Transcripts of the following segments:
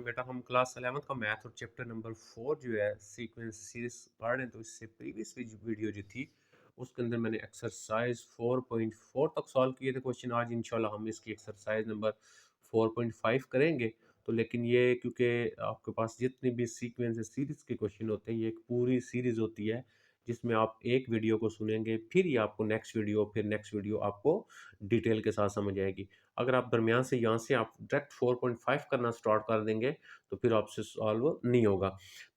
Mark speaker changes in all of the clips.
Speaker 1: बेटा हम class 11th का मैथ और चैप्टर नंबर 4 जो है सीक्वेंस सीरीज पढ़ रहे हैं। तो इससे प्रीवियस वीडियो जो थी उसके अंदर मैंने एक्सरसाइज 4.4 तक सॉल्व किए थे क्वेश्चन। आज इंशाल्लाह हम इसकी एक्सरसाइज नंबर 4.5 करेंगे। तो लेकिन ये क्योंकि आपके पास जितने भी सीक्वेंस सीरीज के क्वेश्चन होते हैं ये एक पूरी सीरीज होती है जिसमें आप एक वीडियो को सुनेंगे फिर ये आपको नेक्स्ट वीडियो आपको डिटेल के साथ समझ आएगी। अगर आप दरमियान से यहाँ से आप डायरेक्ट 4.5 करना स्टार्ट कर देंगे तो फिर आपसे सॉल्व नहीं होगा।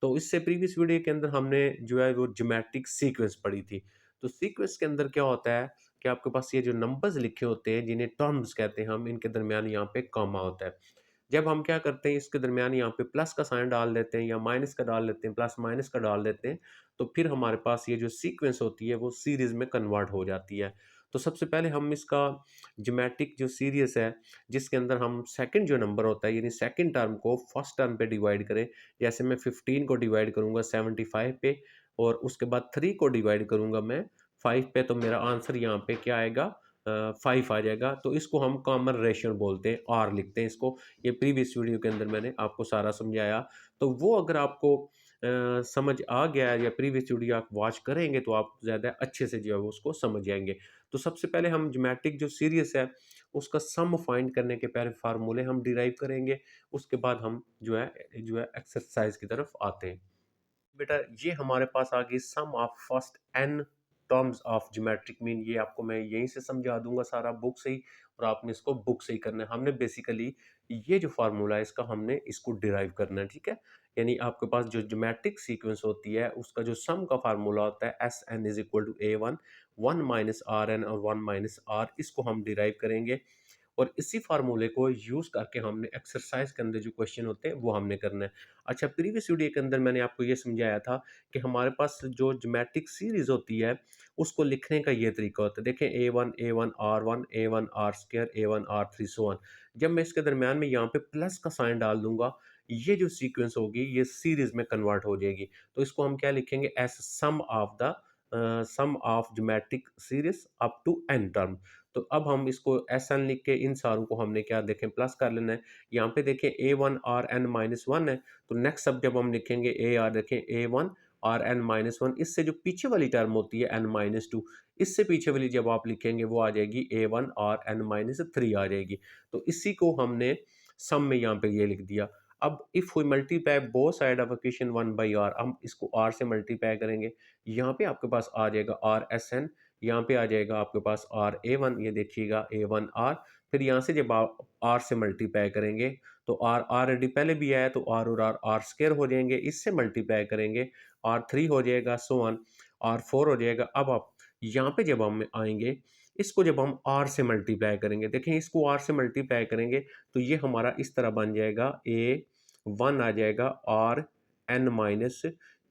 Speaker 1: तो इससे प्रीवियस वीडियो के अंदर हमने जो है वो ज्योमेट्रिक सीक्वेंस पढ़ी थी। तो सीक्वेंस के अंदर क्या होता है कि आपके पास ये जो नंबर्स लिखे होते हैं जिन्हें टर्म्स कहते हैं, हम इनके दरमियान यहाँ पे कॉमा होता है। जब हम क्या करते हैं इसके दरमियान यहाँ पे प्लस का साइन डाल देते हैं या माइनस का डाल देते हैं, प्लस माइनस का डाल देते हैं, तो फिर हमारे पास ये जो सीक्वेंस होती है वो सीरीज में कन्वर्ट हो जाती है। तो सबसे पहले हम इसका ज्योमेट्रिक जो सीरीज है जिसके अंदर हम सेकंड जो नंबर होता है यानी सेकंड टर्म को फर्स्ट टर्म पे डिवाइड करें। जैसे मैं 15 को डिवाइड करूंगा 75 पे और उसके बाद 3 को डिवाइड करूंगा मैं 5 पे, तो मेरा आंसर यहाँ पे क्या आएगा, 5 आ जाएगा। तो इसको हम कॉमन रेशियो बोलते हैं, आर लिखते हैं इसको। ये प्रीवियस वीडियो के अंदर मैंने आपको सारा समझाया। तो वो अगर आपको समझ आ गया है या प्रीवियस वीडियो आप वॉच करेंगे तो आप ज़्यादा अच्छे से जो है वो उसको समझ जाएंगे। तो सबसे पहले हम ज्योमेट्रिक जो सीरीज है उसका सम फाइंड करने के पहले फार्मूले हम डिराइव करेंगे। उसके बाद हम जो है एक्सरसाइज की तरफ आते हैं। बेटा ये हमारे पास आ गई sum of first N terms of geometric mean. ये आपको मैं यहीं से समझा दूंगा सारा बुक से ही, और आपने इसको बुक से ही करना है। हमने बेसिकली ये जो फार्मूला है इसका हमने इसको डिराइव करना है, ठीक है। यानी आपके पास जो ज्योमेट्रिक सीक्वेंस होती है उसका जो सम का फार्मूला होता है S N is equal to A one, one minus R N और वन माइनस आर, इसको हम डिराइव करेंगे। और इसी फार्मूले को यूज करके हमने एक्सरसाइज के अंदर जो क्वेश्चन होते हैं वो हमने करना है। अच्छा, प्रीवियस वीडियो के अंदर मैंने आपको ये समझाया था कि हमारे पास जो ज्योमेट्रिक सीरीज होती है उसको लिखने का ये तरीका होता है। देखें A one R square A one R three so one. जब मैं इसके दरमियान में यहाँ पे प्लस का साइन डाल दूंगा ये जो सीक्वेंस होगी ये सीरीज में कन्वर्ट हो जाएगी। तो इसको हम क्या लिखेंगे, S sum of geometric series up to N term. तो अब हम इसको एस एन लिख के इन सारों को हमने क्या देखें प्लस कर लेना है। यहाँ पे देखें A one R N minus one है, तो नेक्स्ट सब जब हम लिखेंगे ए आर, देखें A one R N minus one, इससे जो पीछे वाली टर्म होती है एन माइनस टू, इससे पीछे वाली जब आप लिखेंगे वो आ जाएगी A one R N minus three आ जाएगी। तो इसी को हमने सम में यहाँ पे ये लिख दिया। अब if we multiply both side of equation one by R, हम इसको आर से मल्टीप्लाई करेंगे। यहाँ पे आपके पास आ जाएगा आर एस एन, यहाँ पे आ जाएगा आपके पास आर ए वन, ये देखिएगा ए वन आर। फिर यहाँ से जब आप आर से मल्टीप्लाई करेंगे तो आर ऑलरेडी पहले भी आया तो आर और आर आर स्क्र हो जाएंगे, इससे मल्टीप्लाई करेंगे आर थ्री हो जाएगा, सो वन आर फोर हो जाएगा। अब आप यहाँ पे जब हम आएंगे इसको जब हम आर से मल्टीप्लाई करेंगे, देखें इसको आर से मल्टीप्लाई करेंगे तो ये हमारा इस तरह बन जाएगा ए वन आ जाएगा आर एन माइनस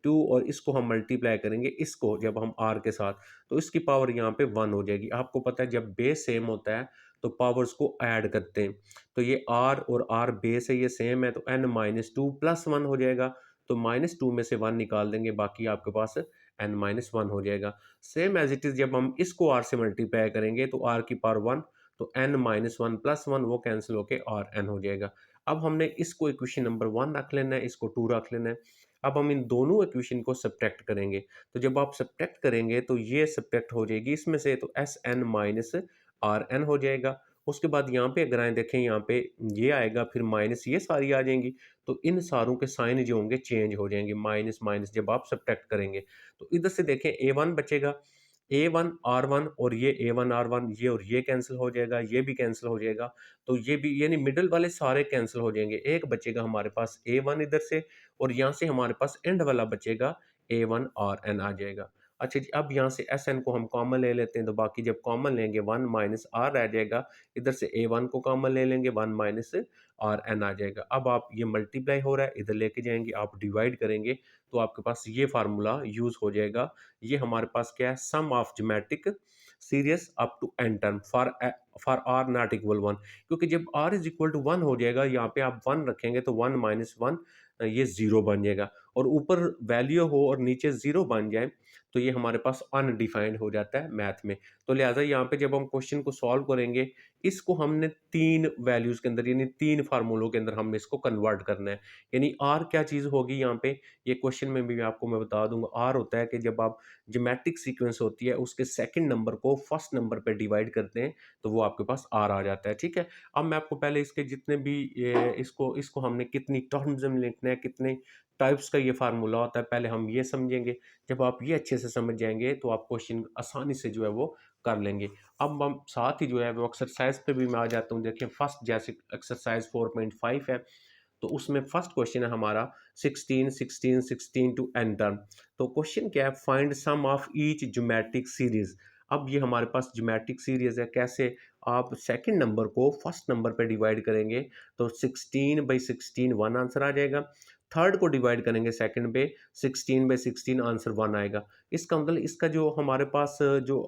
Speaker 1: टू, और इसको हम मल्टीप्लाई करेंगे इसको जब हम आर के साथ, तो इसकी पावर यहाँ पे वन हो जाएगी। आपको पता है जब बेस सेम होता है तो पावर्स को ऐड करते हैं। तो ये आर और आर बेस है, ये सेम है, तो N minus two plus one हो जाएगा। तो माइनस टू में से वन निकाल देंगे, बाकी आपके पास एन माइनस वन हो जाएगा। सेम एज इट इज जब हम इसको आर से मल्टीप्लाई करेंगे तो आर की पावर वन, तो N minus one plus one वो कैंसिल होके आर एन हो जाएगा। अब हमने इसको इक्वेशन नंबर वन रख लेना है, इसको टू रख लेना है। अब हम इन दोनों इक्वेशन को सब्ट्रैक्ट करेंगे। तो जब आप सब्ट्रैक्ट करेंगे तो ये सब्ट्रैक्ट हो जाएगी इसमें से, तो S N minus R N हो जाएगा। उसके बाद यहाँ पे अगर आए देखें यहाँ पे ये आएगा, फिर माइनस ये सारी आ जाएंगी। तो इन सारों के साइन जो होंगे चेंज हो जाएंगे, माइनस माइनस जब आप सब्ट्रैक्ट करेंगे। तो इधर से देखें ए वन बचेगा, ए वन आर वन, और ये ए वन आर वन, ये और ये कैंसिल हो जाएगा, ये भी कैंसिल हो जाएगा। तो ये भी यानी मिडल वाले सारे कैंसिल हो जाएंगे। एक बचेगा हमारे पास ए वन इधर से, और यहाँ से हमारे पास एंड वाला बचेगा ए वन आर एन आ जाएगा। अच्छा जी, अब यहाँ से एस एन को हम कॉमन ले लेते हैं, तो बाकी जब कॉमन लेंगे वन माइनस आर रह जाएगा। इधर से ए वन को कॉमन ले लेंगे, वन माइनस आर एन आ जाएगा। अब आप ये मल्टीप्लाई हो रहा है इधर लेके जाएंगे, आप डिवाइड करेंगे तो आपके पास ये फार्मूला यूज हो जाएगा। ये हमारे पास क्या है, sum of geometric series up to N term for R not equal one. क्योंकि जब R is equal to one हो जाएगा यहाँ पे आप वन रखेंगे तो वन माइनस वन ये जीरो बन जाएगा। और ऊपर वैल्यू हो और नीचे ज़ीरो बन जाए तो ये हमारे पास अनडिफाइंड हो जाता है मैथ में। तो लिहाजा यहाँ पे जब हम क्वेश्चन को सॉल्व करेंगे, इसको हमने 3 वैल्यूज़ के अंदर यानी 3 फार्मूलों के अंदर हमने इसको कन्वर्ट करना है। यानी आर क्या चीज़ होगी यहाँ पे, ये क्वेश्चन में भी आपको मैं बता दूँगा। आर होता है कि जब आप ज्योमेट्रिक सीक्वेंस होती है उसके सेकंड नंबर को फर्स्ट नंबर पे डिवाइड करते हैं तो वो आपके पास आर आ जाता है, ठीक है। अब मैं आपको पहले इसके जितने भी इसको इसको हमने कितनी टर्म्स में लिखना है, कितने टाइप्स का ये फार्मूला होता है, पहले हम ये समझेंगे। जब आप ये अच्छे से समझ जाएंगे तो आप क्वेश्चन आसानी से जो है वो कर लेंगे। अब हम साथ ही जो है वो एक्सरसाइज पे भी मैं आ जाता हूँ। देखिए फर्स्ट जैसे एक्सरसाइज 4.5 है, तो उसमें फर्स्ट क्वेश्चन है हमारा 16 16 16 टू एन टर्म। तो क्वेश्चन क्या है, find sum of each geometric series. अब ये हमारे पास ज्योमेट्रिक सीरीज है, कैसे आप सेकंड नंबर को फर्स्ट नंबर पे डिवाइड करेंगे तो 16/16 वन आंसर आ जाएगा। थर्ड को डिवाइड करेंगे सेकंड पे 16/16 आंसर वन आएगा। इसका मतलब इसका जो हमारे पास जो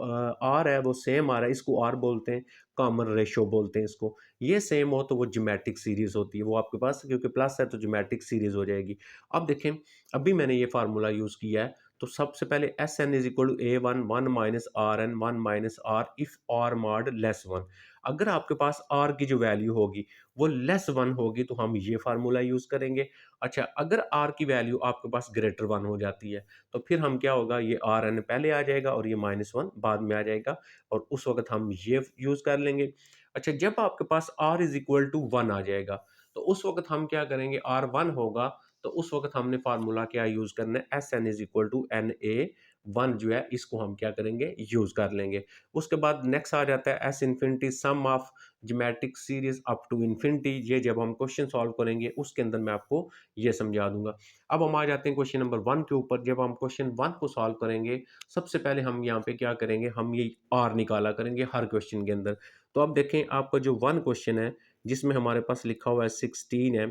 Speaker 1: आर है वो सेम आ रहा है, इसको आर बोलते हैं, कॉमन रेशो बोलते हैं इसको। ये सेम हो तो वो ज्योमेट्रिक सीरीज होती है, वो आपके पास क्योंकि प्लस है तो ज्योमेट्रिक सीरीज हो जाएगी। अब देखें, अभी मैंने ये फार्मूला यूज किया है, तो सबसे पहले S N is equal to A one one minus R N one minus R if R mod less one. अगर आपके पास आर की जो वैल्यू होगी वो लेस वन होगी तो हम ये फार्मूला यूज करेंगे। अच्छा, अगर आर की वैल्यू आपके पास ग्रेटर वन हो जाती है तो फिर हम क्या होगा, ये आर एन पहले आ जाएगा और ये माइनस वन बाद में आ जाएगा, और उस वक्त हम ये यूज कर लेंगे। अच्छा, जब आपके पास r is equal to one आ जाएगा तो उस वक्त हम क्या करेंगे, r वन होगा तो उस वक्त हमने फार्मूला क्या यूज करना है, S N is equal to N A one जो है इसको हम क्या करेंगे, यूज कर लेंगे। उसके बाद नेक्स्ट आ जाता है S infinity sum of geometric series up to infinity. ये जब हम क्वेश्चन सॉल्व करेंगे उसके अंदर मैं आपको ये समझा दूंगा। अब हम आ जाते हैं क्वेश्चन नंबर वन के ऊपर। जब हम क्वेश्चन वन को सॉल्व करेंगे, सबसे पहले हम यहाँ पे क्या करेंगे, हम ये आर निकाला करेंगे हर क्वेश्चन के अंदर। तो अब देखें, आपका जो वन क्वेश्चन है जिसमें हमारे पास लिखा हुआ है 16 है,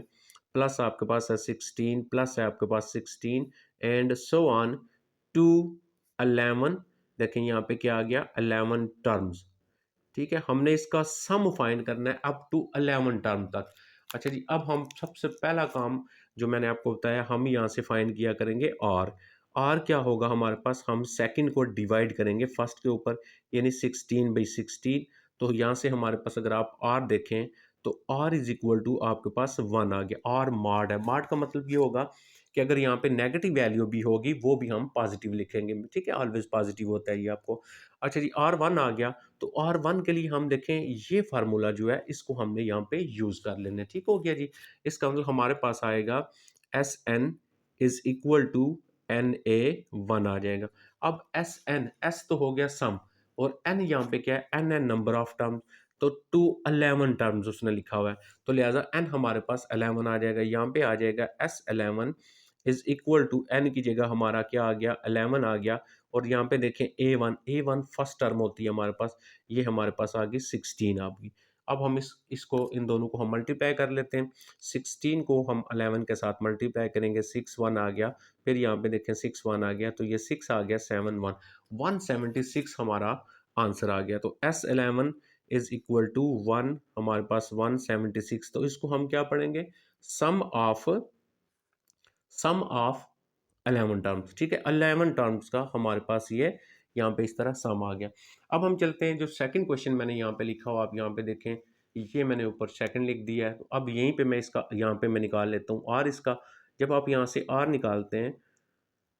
Speaker 1: प्लस आपके पास है 16, प्लस है आपके पास 16 एंड सो ऑन टू 11। देखें यहाँ पे क्या आ गया, 11 टर्म्स। ठीक है, हमने इसका सम फाइंड करना है अप टू 11 टर्म तक। अच्छा जी, अब हम सबसे पहला काम जो मैंने आपको बताया, हम यहाँ से फाइंड किया करेंगे आर क्या होगा हमारे पास, हम सेकंड को डिवाइड करेंगे फर्स्ट के ऊपर, यानी 16/16। तो यहाँ से हमारे पास अगर आप आर देखें तो आर इज इक्वल टू आपके पास वन आ गया। आर मॉड है, मॉड का मतलब ये होगा कि अगर यहाँ पे नेगेटिव वैल्यू भी होगी वो भी हम पॉजिटिव लिखेंगे, ठीक है, ऑलवेज पॉजिटिव होता है ये आपको। अच्छा जी, आर वन आ गया, तो आर वन के लिए हम देखें ये फार्मूला जो है इसको हमने यहाँ पे यूज कर लेना है, ठीक हो गया जी। इसका मतलब हमारे पास आएगा S N is equal to N A one आ जाएगा। अब एस एन, एस तो हो गया सम, और एन यहाँ पे क्या है, n n number of terms, तो टू 11 टर्म्स उसने लिखा हुआ है, तो लिहाजा एन हमारे पास 11 आ जाएगा। यहाँ पे आ जाएगा S 11 is equal to n की जगह हमारा क्या आ गया, 11 आ गया। और यहाँ पे देखें ए वन फर्स्ट टर्म होती है हमारे पास, ये हमारे पास आ गई 16 आपकी। अब हम इसको इन दोनों को हम मल्टीप्लाई कर लेते हैं। 16 को हम 11 के साथ मल्टीप्लाई करेंगे, 6 1 आ गया, फिर यहाँ पे देखें 6 1 आ गया, तो ये 6 आ गया, 7 1 176 हमारा आंसर आ गया। तो S11 is equal to one, हमारे पास 176। तो इसको हम क्या पढ़ेंगे, सम ऑफ 11 टर्म्स, ठीक है, 11 टर्म्स का हमारे पास ये यहाँ पे इस तरह सम आ गया। अब हम चलते हैं जो सेकंड क्वेश्चन मैंने यहाँ पे लिखा हुआ, आप यहाँ पे देखें, ये मैंने ऊपर सेकंड लिख दिया है। तो अब यहीं पे मैं इसका यहाँ पे मैं निकाल लेता हूँ आर इसका। जब आप यहाँ से आर निकालते हैं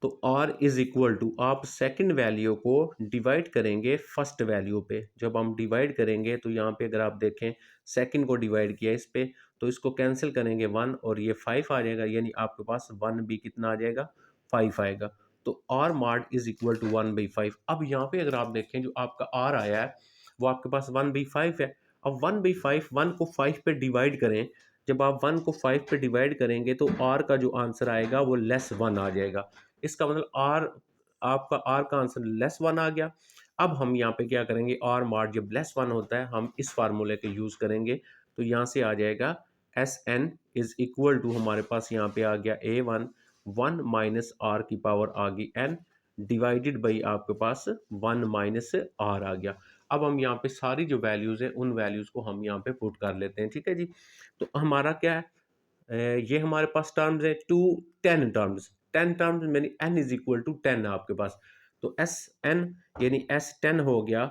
Speaker 1: तो r इज इक्वल टू, आप सेकंड वैल्यू को डिवाइड करेंगे फर्स्ट वैल्यू पे। जब हम डिवाइड करेंगे तो यहाँ पे अगर आप देखें सेकंड को डिवाइड किया इस पे, तो इसको कैंसिल करेंगे वन और ये 5 आ जाएगा, यानी आपके पास वन भी कितना आ जाएगा, 5 आएगा। तो r mod is equal to 1/5। अब यहाँ पे अगर आप देखें जो आपका r आया है वो आपके पास 1/5 है। अब 1/5, 1 को 5 पे डिवाइड करें, जब आप 1 को 5 पे डिवाइड करेंगे तो r का जो आंसर आएगा वो लेस वन आ जाएगा। इसका मतलब आर, आपका आर का आंसर लेस वन आ गया। अब हम यहाँ पे क्या करेंगे, आर मार्ट जब लेस वन होता है हम इस फार्मूले के यूज करेंगे। तो यहाँ से आ जाएगा S N is equal to, हमारे पास यहाँ पे आ गया a one, one minus r की पावर आ गई एन, डिवाइडेड बाई आपके पास वन माइनस आर आ गया। अब हम यहाँ पे सारी जो वैल्यूज है उन वैल्यूज को हम यहाँ पे पुट कर लेते हैं, ठीक है जी। तो हमारा क्या है, ये हमारे पास टर्म्स है टू 10 टर्म्स, 10 टर्म्स यानी n इज इक्वल टू 10 है आपके पास, तो एस एन यानी S10 हो गया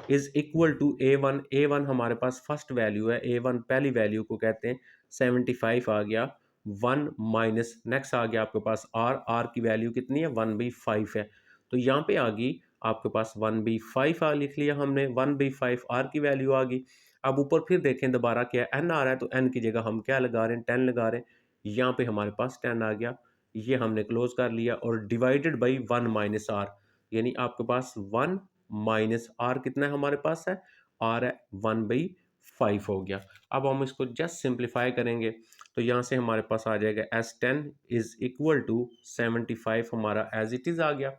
Speaker 1: is equal to A1। A1 हमारे पास फर्स्ट वैल्यू है, A1 पहली वैल्यू को कहते हैं 75 आ गया, 1 माइनस नेक्स्ट आ गया आपके पास R की वैल्यू कितनी है 1/5 है, तो यहाँ पे आ गई आपके पास 1/5 लिख लिया हमने, 1/5 R की वैल्यू आ गई। अब ऊपर फिर देखें दोबारा क्या n आ रहा है, तो n की जगह हम क्या लगा रहे हैं 10 लगा रहे हैं, यहाँ पे हमारे पास 10 आ गया, ये हमने क्लोज कर लिया और डिवाइडेड बाई 1 माइनस आर, यानी आपके पास 1 माइनस आर कितना है हमारे पास है, आर है 1/5 हो गया। अब हम इसको जस्ट सिंप्लीफाई करेंगे तो यहाँ से हमारे पास आ जाएगा S10 इज इक्वल टू 75 हमारा एज इट इज़ आ गया,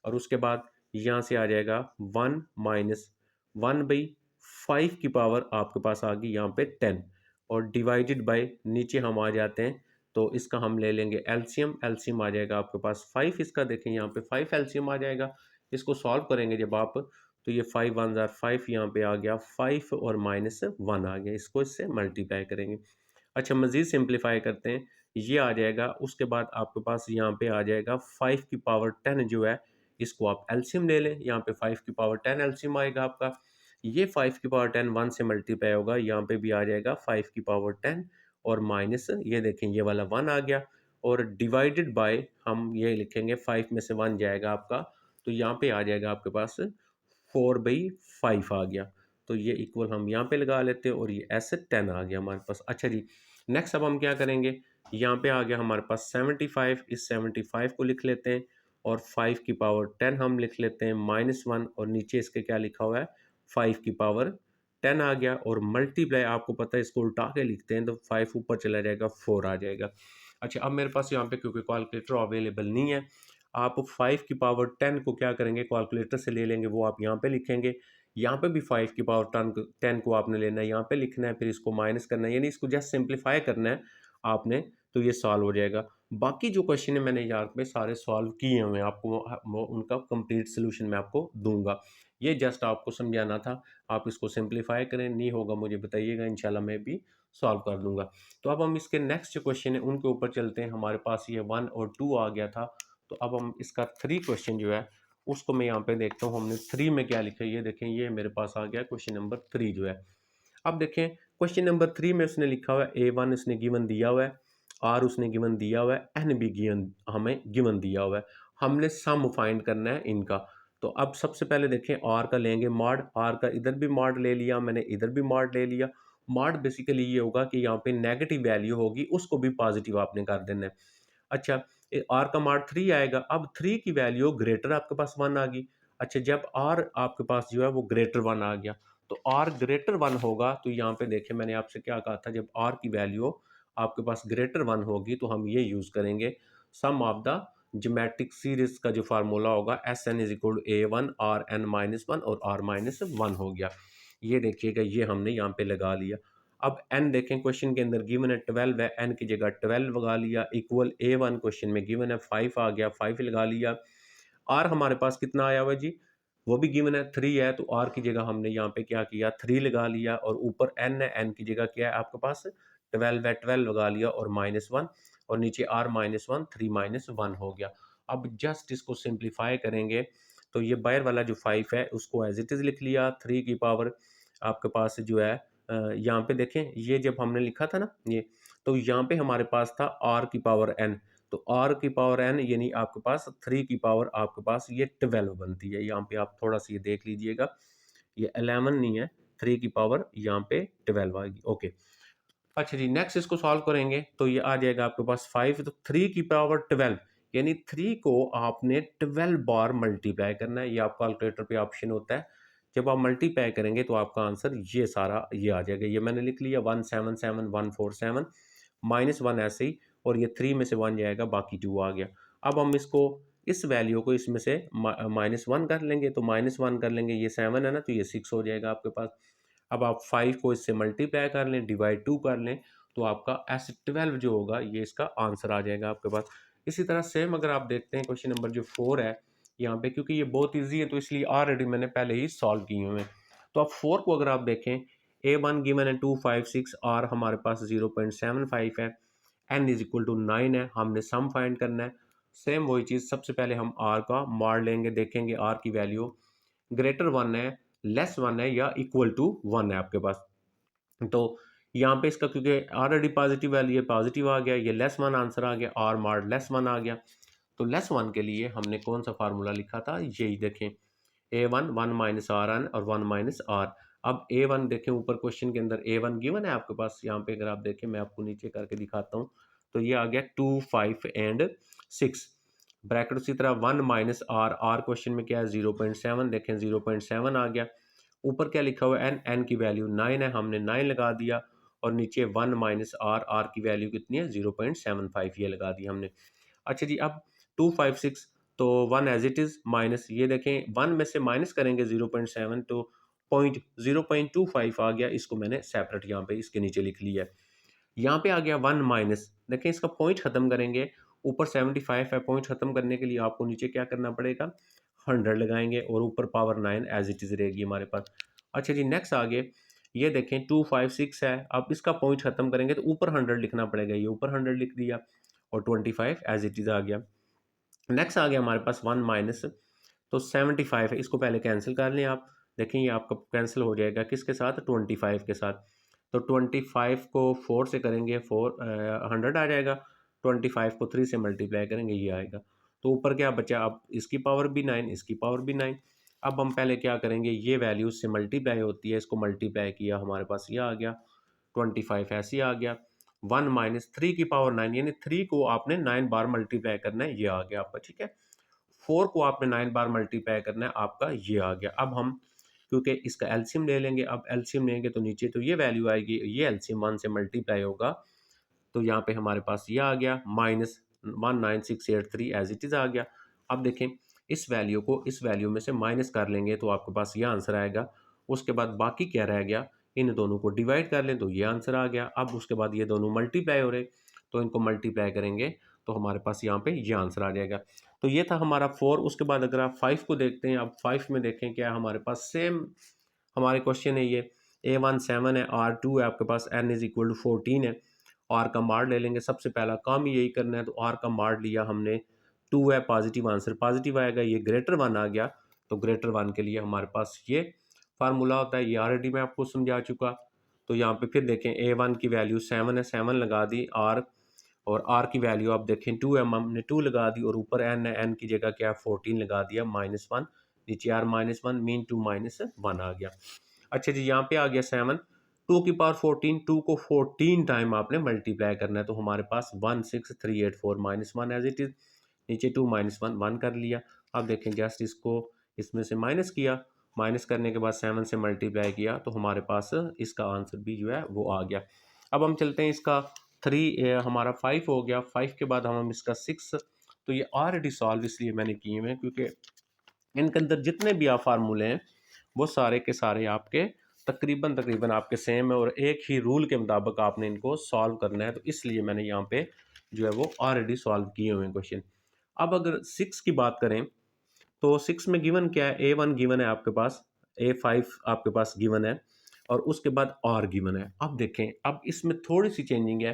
Speaker 1: और उसके बाद यहाँ से आ जाएगा 1 माइनस 1/5 की पावर आपके पास आ गई यहाँ पे 10, और डिवाइडेड बाय नीचे हम आ जाते हैं तो इसका हम ले लेंगे एलसीएम, एलसीएम आ जाएगा आपके पास 5, इसका देखें यहाँ पे 5 एलसीएम आ जाएगा। इसको सॉल्व करेंगे जब आप, तो ये 5 1 जार 5 यहाँ पे आ गया 5 और माइनस 1 आ गया, इसको इससे मल्टीप्लाई करेंगे। अच्छा मज़ीद सिंप्लीफाई करते हैं, ये आ जाएगा, उसके बाद आपके पास यहाँ पे आ जाएगा 5 की पावर 10 जो है, इसको आप एलसीएम ले लें, यहाँ पे 5 की पावर 10 एलसीएम आएगा आपका, ये 5 की पावर 10 1 से मल्टीप्लाई होगा, यहाँ पे भी आ जाएगा 5 की पावर 10 और माइनस ये देखें ये वाला 1 आ गया, और डिवाइडेड बाय हम ये लिखेंगे 5 में से 1 जाएगा आपका, तो यहाँ पे आ जाएगा आपके पास 4/5 आ गया, तो ये इक्वल हम यहाँ पे लगा लेते हैं और ये ऐसे 10 आ गया हमारे पास। अच्छा जी, नेक्स्ट अब हम क्या करेंगे, यहाँ पे आ गया हमारे पास 75, इस 75 को लिख लेते हैं और 5 की पावर 10 हम लिख लेते हैं -1, और नीचे इसके क्या लिखा हुआ है 5 की पावर 10 आ गया, और मल्टीप्लाई आपको पता है इसको उल्टा के लिखते हैं तो 5 ऊपर चला जाएगा 4 आ जाएगा। अच्छा अब मेरे पास यहाँ पे क्योंकि कैलकुलेटर अवेलेबल नहीं है, आप 5 की पावर 10 को क्या करेंगे कैलकुलेटर से ले लेंगे, वो आप यहाँ पे लिखेंगे, यहाँ पे भी 5 की पावर 10 को आपने लेना है, यहाँ पे लिखना है, फिर इसको माइनस करना है, यानी इसको जस्ट सिंप्लीफाई करना है आपने, तो ये सॉल्व हो जाएगा। बाकी जो क्वेश्चन है मैंने यहाँ पे सारे सॉल्व किए हुए हैं, आपको वो उनका कंप्लीट सोल्यूशन मैं आपको दूंगा, ये जस्ट आपको समझाना था। आप इसको सिंप्लीफाई करें, नहीं होगा मुझे बताइएगा, इंशाल्लाह मैं भी सॉल्व कर दूंगा। तो अब हम इसके नेक्स्ट जो क्वेश्चन है उनके ऊपर चलते हैं। हमारे पास ये 1 और 2 आ गया था, तो अब हम इसका 3 क्वेश्चन जो है उसको मैं यहाँ पे देखता हूँ हमने 3 में क्या लिखा है, ये देखें ये मेरे पास आ गया क्वेश्चन नंबर 3 जो है। अब देखें क्वेश्चन नंबर 3 में उसने लिखा हुआ है A1 उसने गिवन दिया हुआ है, R उसने गिवन दिया हुआ है, N भी गिवन हमें गिवन दिया हुआ है, हमने सम फाइंड करना है इनका। तो अब सबसे पहले देखें R का लेंगे मॉड, R का इधर भी मॉड ले लिया मैंने, इधर भी मॉड ले लिया। मॉड बेसिकली ये होगा कि यहाँ पे नेगेटिव वैल्यू होगी उसको भी पॉजिटिव आपने कर देना है। अच्छा आर का मार्क 3 आएगा, अब 3 की वैल्यू ग्रेटर आपके पास 1 आ गई। अच्छा जब आर आपके पास जो है वो ग्रेटर 1 आ गया, तो आर ग्रेटर 1 होगा, तो यहाँ पे देखें मैंने आपसे क्या कहा था, जब आर की वैल्यू आपके पास ग्रेटर 1 होगी तो हम ये यूज़ करेंगे sum of the geometric series का जो फार्मूला होगा S N is equal to A1 r n -1 और आर -1 हो गया। ये देखिएगा ये हमने यहाँ पे लगा लिया। अब n देखें क्वेश्चन के अंदर गिवन है 12 है, n की जगह 12 लगा लिया, इक्वल A1 क्वेश्चन में गिवन है 5 आ गया, 5 लगा लिया। r हमारे पास कितना आया हुआ जी, वो भी गिवन है 3 है, तो r की जगह हमने यहाँ पे क्या किया 3 लगा लिया, और ऊपर n है, n की जगह क्या है आपके पास 12 है, 12 लगा लिया और -1, और नीचे r -1 3 -1 हो गया। अब जस्ट इसको सिंप्लीफाई करेंगे तो ये बाहर वाला जो 5 है उसको एज इट इज़ लिख लिया, 3 की पावर आपके पास जो है यहाँ पे देखें ये जब हमने लिखा था ना ये, तो यहाँ पे हमारे पास था r की पावर n, तो r की पावर n यानी आपके पास 3 की पावर आपके पास ये 12 बनती है। यहाँ पे आप थोड़ा सा ये देख लीजिएगा, ये 11 नहीं है, 3 की पावर यहाँ पे 12 आएगी। ओके अच्छा जी नेक्स्ट इसको सॉल्व करेंगे तो ये आ जाएगा आपके पास 5, तो 3 की पावर 12 यानी 3 को आपने 12 बार मल्टीप्लाई करना है, ये आपका कैलकुलेटर पे ऑप्शन होता है। जब आप मल्टीप्लाई करेंगे तो आपका आंसर ये सारा ये आ जाएगा, ये मैंने लिख लिया 177147 -1 ऐसे ही, और ये 3 में से 1 जाएगा, बाकी 2 आ गया। अब हम इसको इस वैल्यू को इसमें से -1 कर लेंगे, तो -1 कर लेंगे, ये 7 है ना, तो ये 6 हो जाएगा आपके पास। अब आप 5 को इससे मल्टीप्लाई कर लें, डिवाइड 2 कर लें, तो आपका S12 जो होगा ये इसका आंसर आ जाएगा आपके पास। इसी तरह सेम अगर आप देखते हैं क्वेश्चन नंबर जो 4 है यहाँ पे, क्योंकि ये बहुत ईजी है तो इसलिए ऑलरेडी मैंने पहले ही सॉल्व किए हुए हैं। तो अब 4 को अगर आप देखें, A1 गिवन है 256, R हमारे पास 0.75 है, N इज इक्वल टू 9 है, हमने सम फाइंड करना है। सेम वही चीज़, सबसे पहले हम आर का मार लेंगे, देखेंगे आर की वैल्यू ग्रेटर वन है, लेस वन है या इक्वल टू वन है आपके पास। तो यहाँ पे इसका क्योंकि ऑलरेडी पॉजिटिव वैल्यू है, पॉजिटिव आ गया, ये लेस वन आंसर आ गया, आर मार लेस वन आ गया। तो लेस वन के लिए हमने कौन सा फार्मूला लिखा था, यही देखें, A one one minus R N और वन माइनस आर। अब ए वन देखें ऊपर क्वेश्चन के अंदर ए वन गिवन है आपके पास, यहाँ पे अगर आप देखें मैं आपको नीचे करके दिखाता हूँ, तो ये आ गया 2 5 एंड 6, ब्रैकेट उसी तरह one minus are, r question में क्या है 0.7, देखें 0.7 आ गया। ऊपर क्या लिखा हुआ है एन, एन की वैल्यू 9 है, हमने 9 लगा दिया, और नीचे वन माइनस आर, आर की वैल्यू कितनी है 0.75 ये लगा दी हमने। अच्छा जी, अब 256, तो one as it is minus, ये देखें वन में से माइनस करेंगे 0.7, तो 0.25 आ गया, इसको मैंने सेपरेट यहाँ पे इसके नीचे लिख लिया है। यहाँ पे आ गया वन माइनस, देखें इसका पॉइंट खत्म करेंगे, ऊपर 75 है, पॉइंट खत्म करने के लिए आपको नीचे क्या करना पड़ेगा, 100 लगाएंगे, और ऊपर पावर 9 एज इट इज़ रहेगी हमारे पास। अच्छा जी, नेक्स्ट आगे ये देखें 256 है, अब इसका पॉइंट खत्म करेंगे तो ऊपर 100 लिखना पड़ेगा, ये ऊपर 100 लिख दिया, और 25 एज इट इज़ आ गया। नेक्स्ट आ गया हमारे पास वन माइनस, तो 75 है, इसको पहले कैंसिल कर लें आप, देखें ये आपका कैंसिल हो जाएगा किसके साथ, 25 के साथ। तो 25 को 4 से करेंगे, 100 आ जाएगा, 25 को 3 से मल्टीप्लाई करेंगे, ये आएगा। तो ऊपर क्या बचा, अब इसकी पावर भी 9, इसकी पावर भी 9। अब हम पहले क्या करेंगे, ये वैल्यू से मल्टीप्लाई होती है, इसको मल्टीप्लाई किया, हमारे पास ये आ गया 25 ऐसे ही आ गया। वन माइनस 3 की पावर 9, यानी 3 को आपने 9 बार मल्टीप्लाई करना है, ये आ गया आपका, ठीक है। 4 को आपने 9 बार मल्टीप्लाई करना है, आपका ये आ गया। अब हम क्योंकि इसका एलसीएम ले लेंगे, अब एलसीएम लेंगे तो नीचे तो ये वैल्यू आएगी, ये एलसीएम 1 से मल्टीप्लाई होगा, तो यहाँ पे हमारे पास ये आ गया माइनस 19683 एज इट इज़ आ गया। अब देखें इस वैल्यू को इस वैल्यू में से माइनस कर लेंगे तो आपके पास ये आंसर आएगा। उसके बाद बाकी क्या रह गया, इन दोनों को डिवाइड कर लें तो ये आंसर आ गया। अब उसके बाद ये दोनों मल्टीप्लाई हो रहे, तो इनको मल्टीप्लाई करेंगे तो हमारे पास यहाँ पे ये आंसर आ जाएगा। तो ये था हमारा 4। उसके बाद अगर आप 5 को देखते हैं, अब 5 में देखें क्या हमारे पास, सेम हमारे क्वेश्चन है ये, A1 7 है, R2 है आपके पास, N इज इक्वल टू 14 है। आर का मार्ड ले लेंगे, सबसे पहला काम ही यही करना है, तो आर का मार्ड लिया हमने, 2 है, पॉजिटिव आंसर पॉजिटिव आएगा, ये ग्रेटर वन आ गया, तो ग्रेटर वन के लिए हमारे पास ये फार्मूला होता है, ये ऑलरेडी मैं आपको समझा चुका। तो यहाँ पे फिर देखें A1 की वैल्यू 7 है, 7 लगा दी आर, और आर की वैल्यू आप देखें 2 है, हमने 2 लगा दी, और ऊपर एन है, एन की जगह क्या 14 लगा दिया, -1, नीचे आर -1, मीन 2 -1 आ गया। अच्छा जी, यहाँ पे आ गया 7, 2 की पावर 14, 2 को 14 टाइम आपने मल्टीप्लाई करना है, तो हमारे पास 16384 -1 एज इट इज, नीचे 2 -1 1 कर लिया। अब देखें जस्ट इसको इसमें से माइनस किया, माइनस करने के बाद 7 से मल्टीप्लाई किया, तो हमारे पास इसका आंसर भी जो है वो आ गया। अब हम चलते हैं इसका 3, हमारा 5 हो गया, 5 के बाद हम इसका 6, तो ये ऑलरेडी सॉल्व इसलिए मैंने किए हुए हैं क्योंकि इनके अंदर जितने भी आप फार्मूले हैं वो सारे के सारे आपके तकरीबन तकरीबन आपके सेम है, और एक ही रूल के मुताबिक आपने इनको सॉल्व करना है, तो इसलिए मैंने यहाँ पे जो है वो ऑलरेडी सॉल्व किए हुए हैं क्वेश्चन। अब अगर 6 की बात करें, तो 6 में गिवन क्या है, A1 गिवन है आपके पास, A5 आपके पास गिवन है, और उसके बाद R गिवन है। अब देखें, अब इसमें थोड़ी सी चेंजिंग है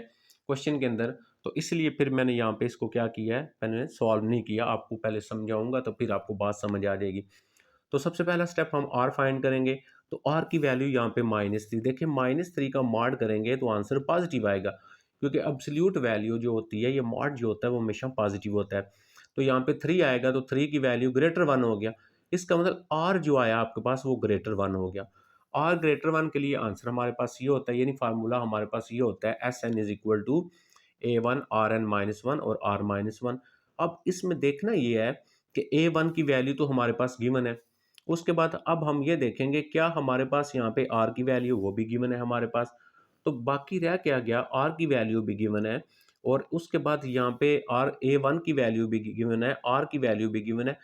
Speaker 1: क्वेश्चन के अंदर, तो इसलिए फिर मैंने यहाँ पे इसको क्या किया है, मैंने सॉल्व नहीं किया, आपको पहले समझाऊंगा तो फिर आपको बात समझ आ जाएगी। तो सबसे पहला स्टेप हम आर फाइंड करेंगे, तो आर की वैल्यू यहाँ पे -3, देखिए -3 का मॉड करेंगे तो आंसर पॉजिटिव आएगा, क्योंकि अब्सोल्यूट वैल्यू जो होती है, ये मॉड जो होता है वो हमेशा पॉजिटिव होता है। तो यहाँ पे 3 आएगा, तो 3 की वैल्यू ग्रेटर वन हो गया, इसका मतलब आर जो आया आपके पास वो ग्रेटर वन हो गया। आर ग्रेटर वन के लिए आंसर हमारे पास ये होता है, यानी फार्मूला हमारे पास ये होता है, S N is equal to A1 r n -1 और आर -1। अब इसमें देखना ये है कि A1 की वैल्यू तो हमारे पास गिवन है, उसके बाद अब हम ये देखेंगे क्या हमारे पास यहाँ पे आर की वैल्यू वो भी गिवन है हमारे पास, तो बाकी रह क्या गया, आर की वैल्यू भी गिवन है, और उसके बाद यहाँ पे A1 की वैल्यू भी गिवन है, आर की वैल्यू भी गिवन है,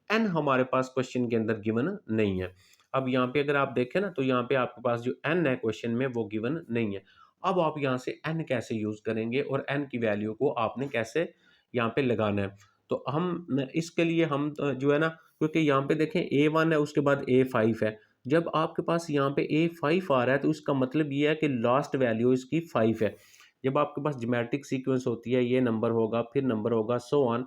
Speaker 1: एन हमारे पास क्वेश्चन के अंदर गिवन नहीं है। अब यहाँ पे अगर आप देखें ना, तो यहाँ पे आपके पास जो एन है क्वेश्चन में वो गिवन नहीं है। अब आप यहाँ से एन कैसे यूज करेंगे और एन की वैल्यू को आपने कैसे यहाँ पे लगाना है, तो हम इसके लिए हम जो है ना, क्योंकि यहाँ पे देखें A1 है, उसके बाद A5 है, जब आपके पास यहाँ पे A5 आ रहा है तो इसका मतलब ये है कि लास्ट वैल्यू इसकी 5 है। जब आपके पास ज्योमेट्रिक सीक्वेंस होती है, ये नंबर होगा, फिर नंबर होगा, सो ऑन,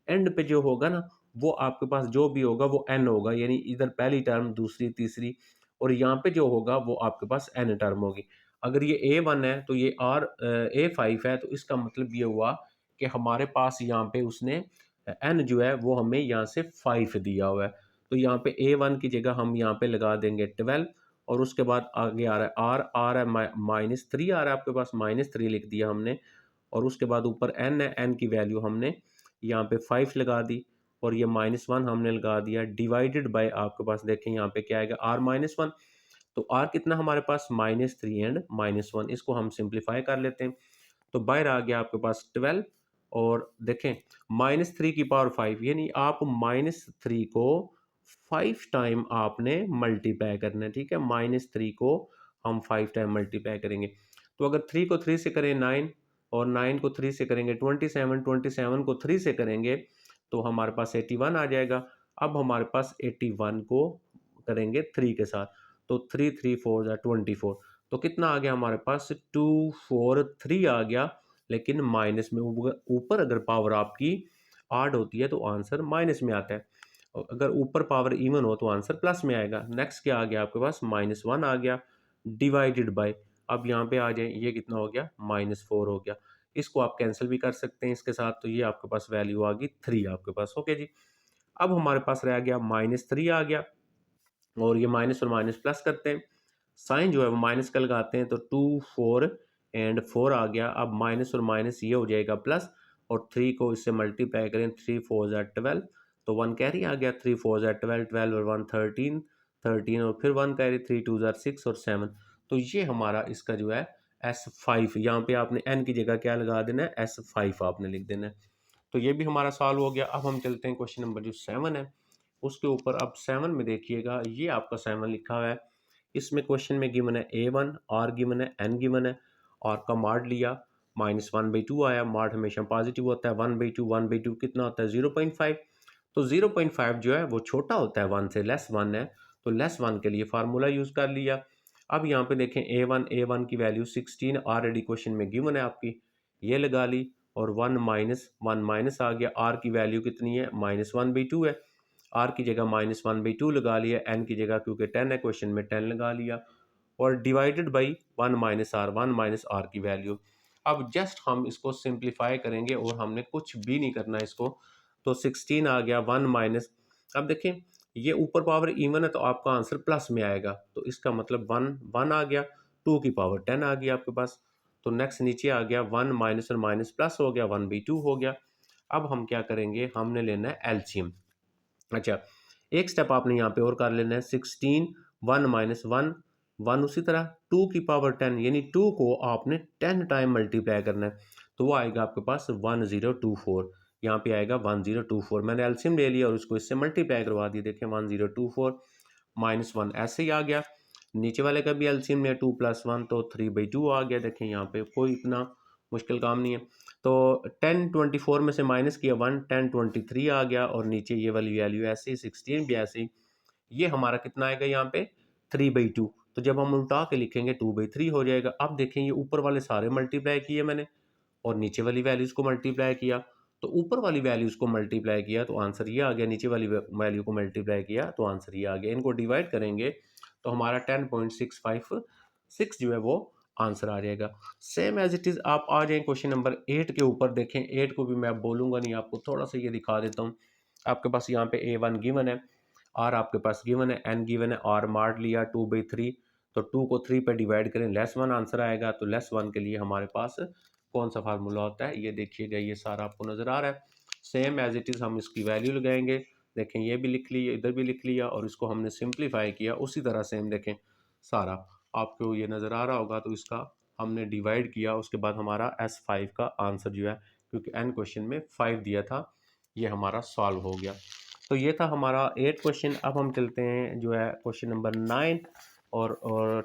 Speaker 1: एंड पे जो होगा ना वो आपके पास जो भी होगा वो n होगा, यानी इधर पहली टर्म, दूसरी, तीसरी, और यहाँ पे जो होगा वो आपके पास n टर्म होगी। अगर ये A1 है तो ये A5 है, तो इसका मतलब ये हुआ कि हमारे पास यहाँ पे उसने n जो है वो हमें यहाँ से 5 दिया हुआ है। तो यहाँ पे A1 की जगह हम यहाँ पे लगा देंगे 12, और उसके बाद आगे आ रहा है r है -3 आ रहा है आपके पास, -3 लिख दिया हमने, और उसके बाद ऊपर n है, n की वैल्यू हमने यहाँ पे 5 लगा दी, और ये -1 हमने लगा दिया, डिवाइडेड बाय आपके पास देखें यहाँ पे क्या आएगा r-1। तो r कितना हमारे पास -3 एंड -1, इसको हम सिंप्लीफाई कर लेते हैं। तो बाहर आ गया आपके पास 12, और देखें -3 की पावर 5, यानी आप -3 को 5 टाइम आपने मल्टीप्लाई करना है, ठीक है। -3 को हम 5 टाइम मल्टीप्लाई करेंगे। तो अगर 3 को 3 से करें 9, और 9 को 3 से करेंगे 27, 27 को 3 से करेंगे तो हमारे पास 81 आ जाएगा। अब हमारे पास 81 को करेंगे 3 के साथ, तो 3 3 4 जा 24, तो कितना आ गया हमारे पास 243 आ गया। लेकिन माइनस में ऊपर अगर पावर आपकी आड होती है तो आंसर माइनस में आता है, और अगर ऊपर पावर इवन हो तो आंसर प्लस में आएगा। नेक्स्ट क्या आ गया आपके पास -1 आ गया, डिवाइडेड बाय, अब यहाँ पे आ जाए, ये कितना हो गया -4 हो गया। इसको आप कैंसिल भी कर सकते हैं इसके साथ, तो ये आपके पास वैल्यू आ गई 3 आपके पास। ओके जी, अब हमारे पास रह गया -3 आ गया, और ये माइनस और माइनस प्लस करते हैं, साइन जो है वो माइनस का लगाते हैं, तो 2 4 एंड 4 आ गया। अब माइनस और माइनस ये हो जाएगा प्लस, और 3 को इससे मल्टीप्लाई करें, 3 4 ज़ा 12, तो 1 कैरी आ गया, 3 4 ज़ा 12, 12 और 1 13, 13 और फिर 1 कैरी, 3 2 ज़ा 6 और 7। तो ये हमारा इसका जो है S5, यहाँ पे आपने n की जगह क्या लगा देना है, S5 आपने लिख देना है। तो ये भी हमारा सॉल्व हो गया। अब हम चलते हैं क्वेश्चन नंबर जो 7 है उसके ऊपर। अब 7 में देखिएगा, ये आपका 7 लिखा हुआ है, इसमें क्वेश्चन में गिवन है A1, R गिवन है, N गिवन है, R का मॉड लिया, -1/2 आया, मॉड हमेशा पॉजिटिव होता है, 1/2, 1/2 कितना होता है 0.5, तो 0.5 जो है वो छोटा होता है 1 से, लेस 1 है, तो लेस 1 के लिए फार्मूला यूज़ कर लिया। अब यहाँ पे देखें A1 की वैल्यू 16 ऑलरेडी क्वेश्चन में गिवन है आपकी, ये लगा ली, और 1 माइनस आ गया, R की वैल्यू कितनी है -1/2 है, R की जगह -1/2 लगा लिया, N की जगह क्योंकि 10 है क्वेश्चन में 10 लगा लिया, और डिवाइडेड बाई 1 माइनस R की वैल्यू। अब जस्ट हम इसको सिंप्लीफाई करेंगे और हमने कुछ भी नहीं करना इसको, तो 16 आ गया 1 माइनस, अब देखें ये ऊपर पावर इवन है तो आपका आंसर प्लस में आएगा, तो इसका मतलब 1 आ गया, 2 की पावर 10 आ गई आपके पास। तो नेक्स्ट नीचे आ गया 1 माइनस और माइनस प्लस हो गया, 1/2 हो गया। अब हम क्या करेंगे, हमने लेना है एलसीएम। अच्छा, एक स्टेप आपने यहाँ पे और कर लेना है, 16 1 माइनस 1 1, उसी तरह 2 की पावर 10, यानी 2 को आपने 10 टाइम मल्टीप्लाई करना है, तो वो आएगा आपके पास 1024, यहाँ पे आएगा 1024। मैंने एलसीएम ले लिया और उसको इससे मल्टीप्लाई करवा दिया, देखें 1024 -1 ऐसे ही आ गया। नीचे वाले का भी एलसीएम में 2 + 1 तो 3/2 आ गया, देखें यहाँ पे कोई इतना मुश्किल काम नहीं है। तो 1024 में से माइनस किया 1, 1023 आ गया, और नीचे ये वाली वैल्यू ऐसे ही 16 भी ऐसे ही, ये हमारा कितना आएगा यहाँ पे 3/2। तो जब हम उल्टा के लिखेंगे 2/3 हो जाएगा। अब देखें ये ऊपर वाले सारे मल्टीप्लाई किए मैंने, और नीचे वाली वैल्यूज़ को मल्टीप्लाई किया, तो ऊपर वाली वैल्यूज़ को मल्टीप्लाई किया तो आंसर ये आ गया, नीचे वाली वैल्यू को मल्टीप्लाई किया तो आंसर ये आ गया। इनको डिवाइड करेंगे तो हमारा 10.656 जो है वो आंसर आ जाएगा। सेम एज इट इज़ आप आ जाएँ क्वेश्चन नंबर 8 के ऊपर, देखें 8 को भी मैं बोलूँगा नहीं, आपको थोड़ा सा ये दिखा देता हूँ। आपके पास यहाँ पे A1 गिवन है, R आपके पास गिवन है, N गिवन है, R मार लिया 2/3, तो 2 को 3 पे डिवाइड करें, लेस 1 आंसर आएगा। तो लेस 1 के लिए हमारे पास कौन सा फार्मूला होता है, ये देखिएगा, ये सारा आपको नज़र आ रहा है। सेम एज इट इज़ हम इसकी वैल्यू लगाएंगे, देखें ये भी लिख लिया, इधर भी लिख लिया, और इसको हमने सिंप्लीफाई किया उसी तरह सेम, देखें सारा आपको ये नज़र आ रहा होगा। तो इसका हमने डिवाइड किया, उसके बाद हमारा S5 का आंसर जो है, क्योंकि N क्वेश्चन में 5 दिया था, ये हमारा सॉल्व हो गया। तो ये था हमारा 8 क्वेश्चन। अब हम चलते हैं जो है क्वेश्चन नंबर 9 और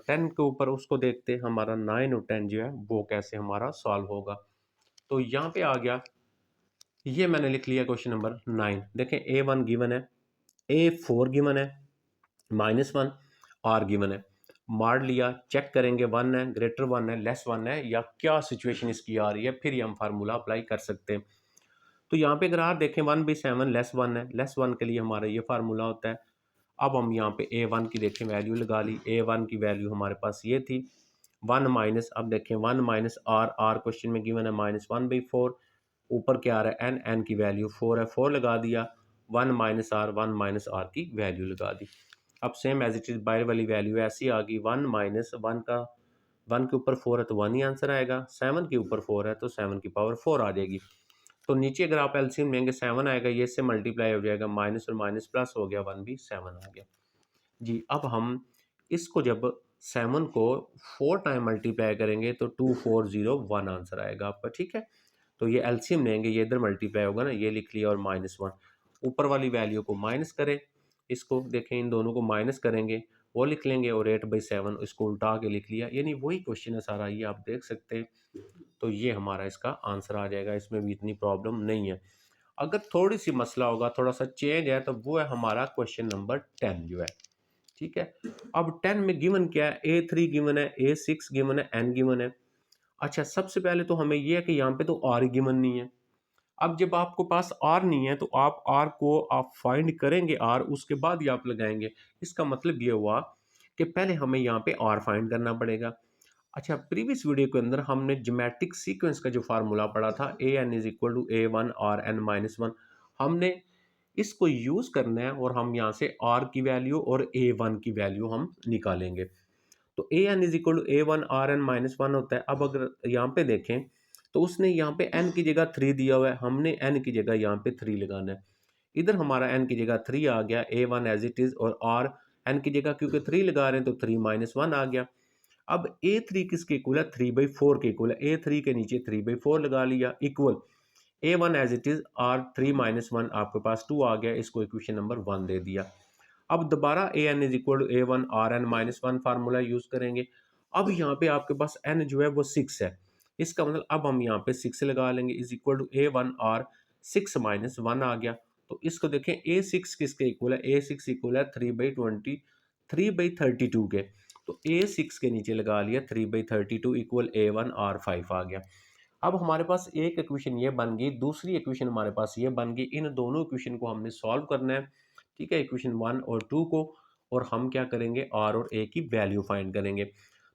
Speaker 1: 10 के ऊपर, उसको देखते हैं हमारा 9 और 10 जो है वो कैसे हमारा सॉल्व होगा। तो यहाँ पे आ गया, ये मैंने लिख लिया क्वेश्चन नंबर 9, देखें A1 गिवन है, A4 गिवन है, -1 R गिवन है, मार लिया, चेक करेंगे 1 है, ग्रेटर 1 है, लेस 1 है, या क्या सिचुएशन इसकी आ रही है, फिर ही हम फार्मूला अप्लाई कर सकते हैं। तो यहाँ पे अगर आप देखें 1/7 लेस 1 है, लेस 1 के लिए हमारा ये फार्मूला होता है। अब हम यहाँ पे A1 की देखें वैल्यू लगा ली, A1 की वैल्यू हमारे पास ये थी 1 माइनस, अब देखें 1 माइनस आर, आर क्वेश्चन में गिवन है -1/4, ऊपर क्या आ रहा है एन, एन की वैल्यू 4 है, 4 लगा दिया, 1 माइनस आर, 1 माइनस आर की वैल्यू लगा दी। अब सेम एज इट इज बाहर वाली वैल्यू ऐसी आ गई, 1 माइनस 1 का 1 के ऊपर 4 है तो 1 ही आंसर आएगा, 7 के ऊपर 4 है तो 7 की पावर 4 आ जाएगी। तो नीचे अगर आप एलसीएम लेंगे 7 आएगा, ये से मल्टीप्लाई हो जाएगा, माइनस और माइनस प्लस हो गया, 1 भी 7 आ गया जी। अब हम इसको जब 7 को 4 टाइम मल्टीप्लाई करेंगे तो 2401 आंसर आएगा आपका, ठीक है। तो ये एलसीएम लेंगे, ये इधर मल्टीप्लाई होगा ना, ये लिख लिया और -1, ऊपर वाली वैल्यू को माइनस करें, इसको देखें इन दोनों को माइनस करेंगे, वो लिख लेंगे और 8/7 इसको उल्टा के लिख लिया, यानी वही क्वेश्चन है सारा, ये आप देख सकते हैं। तो ये हमारा इसका आंसर आ जाएगा, इसमें भी इतनी प्रॉब्लम नहीं है। अगर थोड़ी सी मसला होगा, थोड़ा सा चेंज है, तो वो है हमारा क्वेश्चन नंबर 10 जो है, ठीक है। अब 10 में गिवन क्या है, A3 गिवन है, A6 गिवन है, N गिवन है। अच्छा, सबसे पहले तो हमें ये है कि यहाँ पे तो R गिवन नहीं है। अब जब आपको पास R नहीं है तो आप R को आप फाइंड करेंगे R, उसके बाद ही आप लगाएंगे। इसका मतलब ये हुआ कि पहले हमें यहाँ पे R फाइंड करना पड़ेगा। अच्छा, प्रीवियस वीडियो के अंदर हमने ज्योमेट्रिक सीक्वेंस का जो फार्मूला पढ़ा था, an is equal to A1 Rn-1, हमने इसको यूज करना है और हम यहाँ से R की वैल्यू और A1 की वैल्यू हम निकालेंगे। तो an is equal to A1 Rn-1 होता है। अब अगर यहाँ पे देखें तो उसने यहाँ पे n की जगह 3 दिया हुआ है, हमने n की जगह यहाँ पे 3 लगाना है। इधर हमारा n की जगह 3 आ गया, A1 एज इट इज, और R n की जगह क्योंकि 3 लगा रहे हैं तो 3-1 आ गया। अब A3 किसके इक्वल है, 3/4 के इक्वल है, A3 के नीचे 3/4 लगा लिया, equal A1 as it is, R3-1 आपके पास 2 आ गया, इसको इक्वेशन नंबर 1 दे दिया। अब दोबारा an is equal to A1 Rn-1 formula use करेंगे। अब यहाँ पे आपके पास n जो है वो 6 है, इसका मतलब अब हम यहाँ पे 6 लगा लेंगे, is equal to A1 R6-1 आ गया। तो इसको देखें, A6 किसके इक्वल है, A6 इक्वल है 3/20, 3/32 के। तो A6 के नीचे लगा लिया 3/32 इक्वल A1 R5 आ गया। अब हमारे पास एक इक्वेशन ये बन गई, दूसरी इक्वेशन हमारे पास ये बन गई, इन दोनों इक्वेशन को हमने सॉल्व करना है, ठीक है, इक्वेशन 1 और 2 को, और हम क्या करेंगे, R और A की वैल्यू फाइंड करेंगे।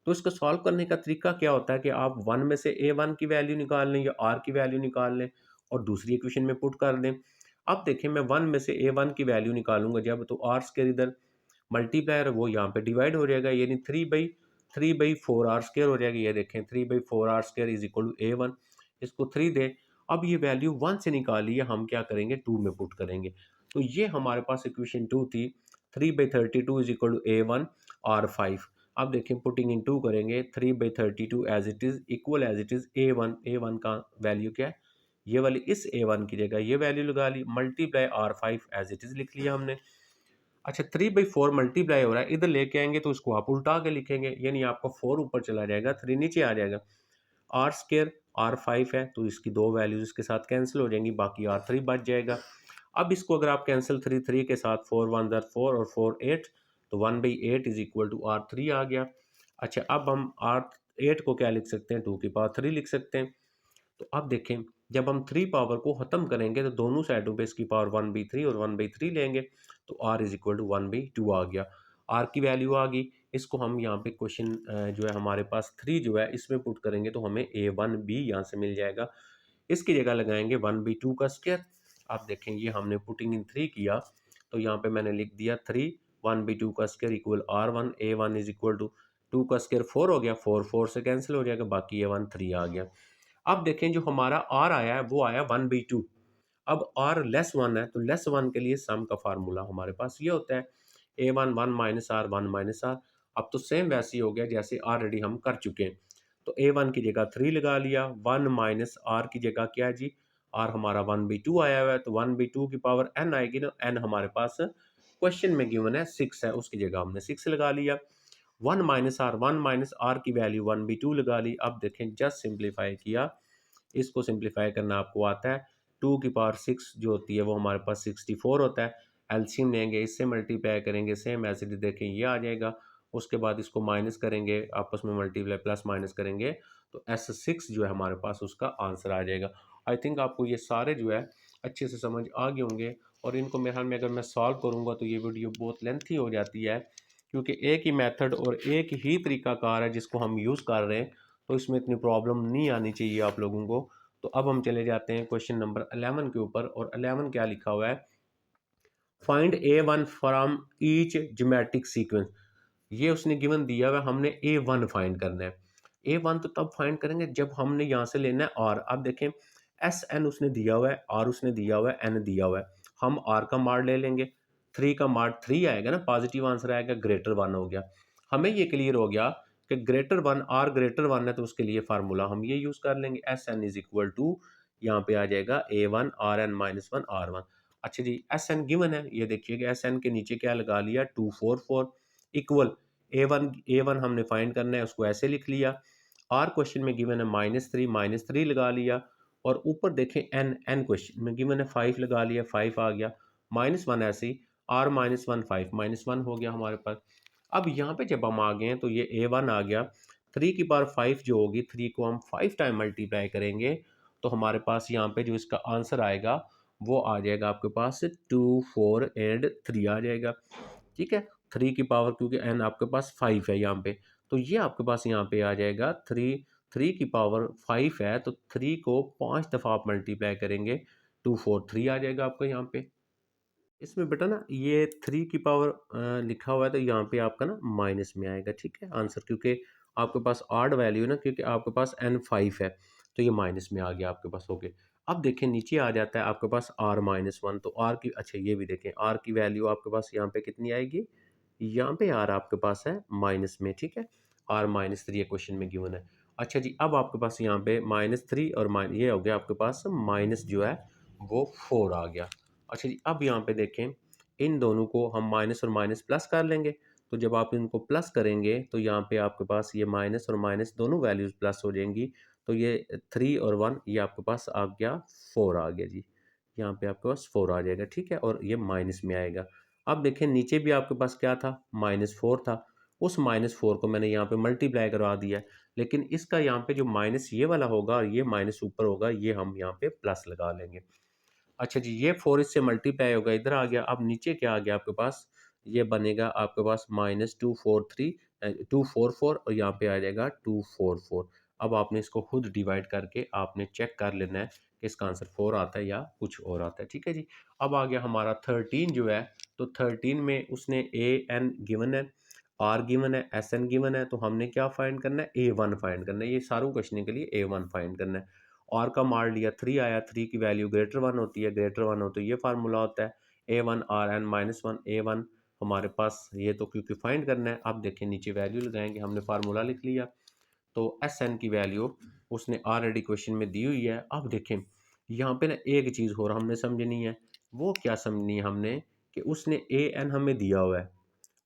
Speaker 1: तो इसको सॉल्व करने का तरीका क्या होता है कि आप 1 में से A1 की वैल्यू निकाल लें या R की वैल्यू निकाल लें और दूसरी इक्वेशन में पुट कर दें। अब देखें, मैं 1 में से A1 की वैल्यू निकालूंगा जब, तो R स्क्वायर इधर मल्टीप्लायर वो यहाँ पे डिवाइड हो जाएगा, यानी 3/4 आर स्क्वायर हो जाएगा। ये देखें 3/4 r square is equal to A1, इसको 3 दे। अब ये वैल्यू 1 से निकाली है, हम क्या करेंगे 2 में पुट करेंगे। तो ये हमारे पास इक्वेशन 2 थी, 3/32 is equal to A1 R5। अब देखें पुटिंग इन 2 करेंगे, 3/32 as it is equal as it is A1 का वैल्यू क्या है, ये वाली इस A1 की जगह ये वैल्यू लगा ली, multiply R5 as it is लिख लिया हमने। अच्छा, 3/4 मल्टीप्लाई हो रहा है, इधर लेके आएंगे तो उसको आप उल्टा के लिखेंगे, यानी आपका 4 ऊपर चला जाएगा, 3 नीचे आ जाएगा। आर स्क्र R5 है तो इसकी दो वैल्यूज इसके साथ कैंसिल हो जाएंगी, बाकी R3 बच जाएगा। अब इसको अगर आप कैंसिल 3 के साथ, 4 1 4 और 4 8, तो 1/8 इज इक्वल टू R3 आ गया। अच्छा, अब हम R8 को क्या लिख सकते हैं, 2 की पावर 3 लिख सकते हैं। तो अब देखें, जब हम 3 पावर को ख़त्म करेंगे तो दोनों साइडों पे इसकी पावर 1/3 और 1/3 लेंगे, तो r इज इक्वल टू 1/2 आ गया। r की वैल्यू आ गई, इसको हम यहाँ पे क्वेश्चन जो है हमारे पास 3 जो है इसमें पुट करेंगे तो हमें A1B यहाँ से मिल जाएगा। इसकी जगह लगाएंगे 1/2 का स्क्वायर। आप देखें, ये हमने पुटिंग इन 3 किया तो यहाँ पे मैंने लिख दिया 3, 1/2 का square equal R1, A1 is equal to 2 का स्क्वायर 4 हो गया, 4 4 से कैंसिल हो जाएगा, बाकी A1 3 आ गया। अब देखें, जो हमारा R आया है वो आया 1/2। अब R लेस 1 है तो लेस 1 के लिए सम का फार्मूला हमारे पास ये होता है, A1 1 minus R 1 minus R। अब तो सेम वैसे ही हो गया जैसे ऑलरेडी हम कर चुके हैं। तो A1 की जगह 3 लगा लिया, 1 माइनस R की जगह क्या है जी, R हमारा 1/2 आया हुआ है, तो 1/2 की पावर n आएगी ना, n हमारे पास क्वेश्चन में गिवन है 6 है, उसकी जगह हमने 6 लगा लिया। 1 माइनस आर, 1 माइनस आर की वैल्यू 1/2 लगा ली। अब देखें, जस्ट सिंप्लीफाई किया, इसको सिंप्लीफाई करना आपको आता है, 2 की पावर 6 जो होती है वो हमारे पास 64 होता है। एलसीएम लेंगे, इससे मल्टीप्लाई करेंगे, सेम ऐसे ही देखें ये आ जाएगा। उसके बाद इसको माइनस करेंगे, आपस में मल्टीप्लाई प्लस माइनस करेंगे तो S6 जो है हमारे पास उसका आंसर आ जाएगा। आई थिंक आपको ये सारे जो है अच्छे से समझ आ गए होंगे। और इनको मेरे ख्याल में अगर मैं सॉल्व करूँगा तो ये वीडियो बहुत लेंथी हो जाती है, क्योंकि एक ही मेथड और एक ही तरीकाकार है जिसको हम यूज़ कर रहे हैं, तो इसमें इतनी प्रॉब्लम नहीं आनी चाहिए आप लोगों को। तो अब हम चले जाते हैं क्वेश्चन नंबर 11 के ऊपर। और 11 क्या लिखा हुआ है, find A one from each geometric sequence. ये उसने गिवन दिया हुआ, हमने ए वन फाइंड करना है। ए वन तो तब फाइंड करेंगे जब हमने यहाँ से लेना है आर। अब देखें, एस एन उसने दिया हुआ है, आर उसने दिया हुआ है, एन दिया हुआ है। हम आर का मार्ड ले लेंगे, थ्री का मार्ड थ्री आएगा ना, पॉजिटिव आंसर आएगा, ग्रेटर वन हो गया। हमें ये क्लियर हो गया कि greater one, r greater one है, तो उसके लिए फार्मूला हम ये यूज कर लेंगे, S N is equal to, यहाँ पे आ जाएगा A one R N minus one R one. अच्छा जी, एस एन गिवन है, ये देखिएगा एस एन के नीचे क्या लगा लिया, 244 इक्वल ए वन हमने फाइंड करना है, उसको ऐसे लिख लिया। आर क्वेश्चन में गिवन है माइनस थ्री लगा लिया। और ऊपर देखें एन, एन क्वेश्चन में गिवन है 5 लगा लिया, 5 आ गया। माइनस वन ऐसे ही, R minus one, 5 minus one हो गया हमारे पास। अब यहाँ पे जब हम आ गए हैं तो ये ए वन आ गया, 3 की पावर 5 जो होगी, 3 को हम 5 टाइम मल्टीप्लाई करेंगे, तो हमारे पास यहाँ पे जो इसका आंसर आएगा वो आ जाएगा आपके पास 2 4 एंड 3 आ जाएगा। ठीक है, 3 की पावर, क्योंकि एन आपके पास 5 है यहाँ पे, तो ये आपके पास यहाँ पे आ जाएगा 3। 3 की पावर 5 है, तो 3 को 5 दफ़ा आप मल्टीप्लाई करेंगे, 2 4 3 आ जाएगा आपका यहाँ पे। इसमें बेटा ना ये 3 की पावर लिखा हुआ है, तो यहाँ पे आपका ना माइनस में आएगा, ठीक है आंसर, क्योंकि आपके पास आड वैल्यू ना, क्योंकि आपके पास एन 5 है, तो ये माइनस में आ गया आपके पास, हो गए। अब देखें नीचे आ जाता है आपके पास आर माइनस वन, तो आर की, अच्छा ये भी देखें, आर की वैल्यू आपके पास यहाँ पे कितनी आएगी, यहाँ पे आर आपके पास है माइनस में, ठीक है, आर माइनस थ्री क्वेश्चन में गिवन है। अच्छा जी, अब आपके पास यहाँ पे -3 और ये हो गया आपके पास माइनस जो है वो 4 आ गया। अच्छा जी, अब यहाँ पे देखें, इन दोनों को हम माइनस और माइनस प्लस कर लेंगे, तो जब आप इनको प्लस करेंगे तो यहाँ पे आपके पास ये माइनस और माइनस दोनों वैल्यूज़ प्लस हो जाएंगी, तो ये 3 और 1 ये आपके पास आ गया 4 आ गया जी, यहाँ पे आपके पास 4 आ जाएगा, ठीक है, और ये माइनस में आएगा। अब देखें नीचे भी आपके पास क्या था, -4 था, उस -4 को मैंने यहाँ पे मल्टीप्लाई करवा दिया है, लेकिन इसका यहाँ पे जो माइनस ये वाला होगा और ये माइनस ऊपर होगा, ये हम यहाँ पे प्लस लगा लेंगे। अच्छा जी, ये 4 इससे मल्टीप्लाई होगा, इधर आ गया। अब नीचे क्या आ गया आपके पास, ये बनेगा आपके पास -244 और यहाँ पे आ जाएगा 244। अब आपने इसको खुद डिवाइड करके आपने चेक कर लेना है कि इसका आंसर 4 आता है या कुछ और आता है, ठीक है जी। अब आ गया हमारा 13 जो है, तो 13 में उसने ए एन गिवन है, आर गिवन है, एस एन गिवन है, तो हमने क्या फाइंड करना है, ए वन फाइंड करना है। ये सारों क्वेश्चन के लिए ए वन फाइंड करना है। आर का मार लिया, 3 आया, 3 की वैल्यू ग्रेटर वन होती है, ग्रेटर वन हो तो ये फार्मूला होता है, A one R N minus one, A one हमारे पास ये तो क्योंकि फाइंड करना है। अब देखें नीचे वैल्यू लगाएंगे, हमने फार्मूला लिख लिया, तो एस एन की वैल्यू उसने ऑलरेडी क्वेश्चन में दी हुई है। अब देखें यहाँ पे ना एक चीज़ और हमने समझनी है, वो क्या समझनी है हमने, कि उसने ए एन हमें दिया हुआ है,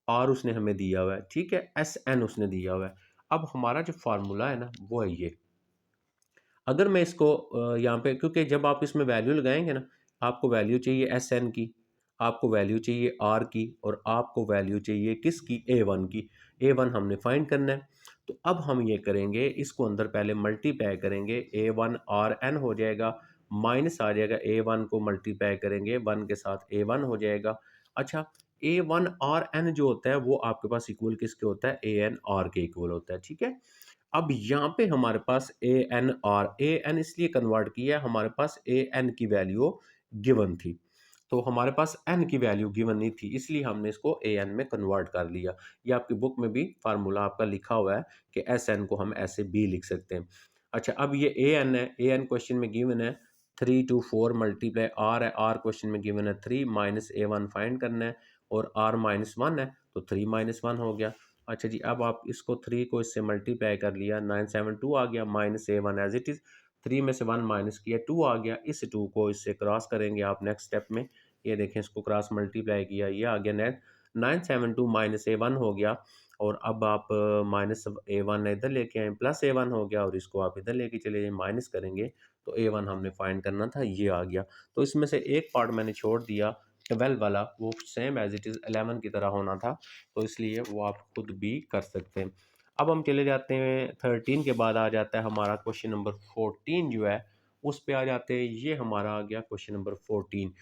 Speaker 1: आर उसने हमें दिया हुआ है, ठीक है, एस एन उसने दिया हुआ है। अब हमारा जो फार्मूला है ना वो है ये, अगर मैं इसको यहाँ पे, क्योंकि जब आप इसमें वैल्यू लगाएंगे ना, आपको वैल्यू चाहिए एस एन की, आपको वैल्यू चाहिए आर की, और आपको वैल्यू चाहिए किसकी, ए वन की। ए वन हमने फाइंड करना है, तो अब हम ये करेंगे, इसको अंदर पहले मल्टीप्लाई करेंगे, ए वन आर एन हो जाएगा, माइनस आ जाएगा, ए वन को मल्टीप्लाई करेंगे वन के साथ, ए वन हो जाएगा। अच्छा, ए वन आर एन जो होता है वो आपके पास इक्वल किसके होता है, ए एन आर के इक्वल होता है, ठीक है। अब यहाँ पे हमारे पास ए एन इसलिए कन्वर्ट किया, हमारे पास ए एन की वैल्यू गिवन थी, तो हमारे पास एन की वैल्यू गिवन नहीं थी, इसलिए हमने इसको ए एन में कन्वर्ट कर लिया। ये आपकी बुक में भी फार्मूला आपका लिखा हुआ है कि एस एन को हम ऐसे भी लिख सकते हैं। अच्छा, अब ये ए एन है, ए एन क्वेश्चन में गिवन है 3 to 4 मल्टीप्लाई आर है, आर क्वेश्चन में गिवन है 3 माइनस ए वन फाइंड करना है, और आर माइनस वन है, तो 3 माइनस वन हो गया। अच्छा जी, अब आप इसको 3 को इससे मल्टीप्लाई कर लिया, 972 आ गया, minus a one as it is, 3 में से 1 माइनस किया, 2 आ गया, इस 2 को इससे क्रॉस करेंगे आप नेक्स्ट स्टेप में, ये देखें इसको क्रॉस मल्टीप्लाई किया, ये आ गया नेट 972 माइनस ए वन हो गया। और अब आप माइनस ए वन इधर लेके आए, प्लस ए वन हो गया, और इसको आप इधर लेके चले जाए, माइनस करेंगे तो ए वन हमने फाइंड करना था, ये आ गया। तो इसमें से एक पार्ट मैंने छोड़ दिया, 12 वाला, वो सेम एज इट इज़ 11 की तरह होना था, तो इसलिए वो आप खुद भी कर सकते हैं। अब हम चले जाते हैं 13 के बाद आ जाता है हमारा क्वेश्चन नंबर 14 जो है, उस पे आ जाते हैं। ये हमारा आ गया question number 14,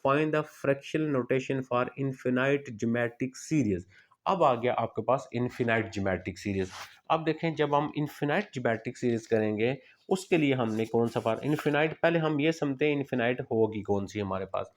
Speaker 1: find the fractional notation for infinite geometric series. अब आ गया आपके पास इनफिनाइट ज्योमेट्रिक सीरीज। अब देखें जब हम इनफिनाइट ज्योमेट्रिक सीरीज करेंगे उसके लिए हमने कौन सा पार इनफिनाइट, पहले हम ये समझते हैं इनफिनाइट होगी कौन सी हमारे पास।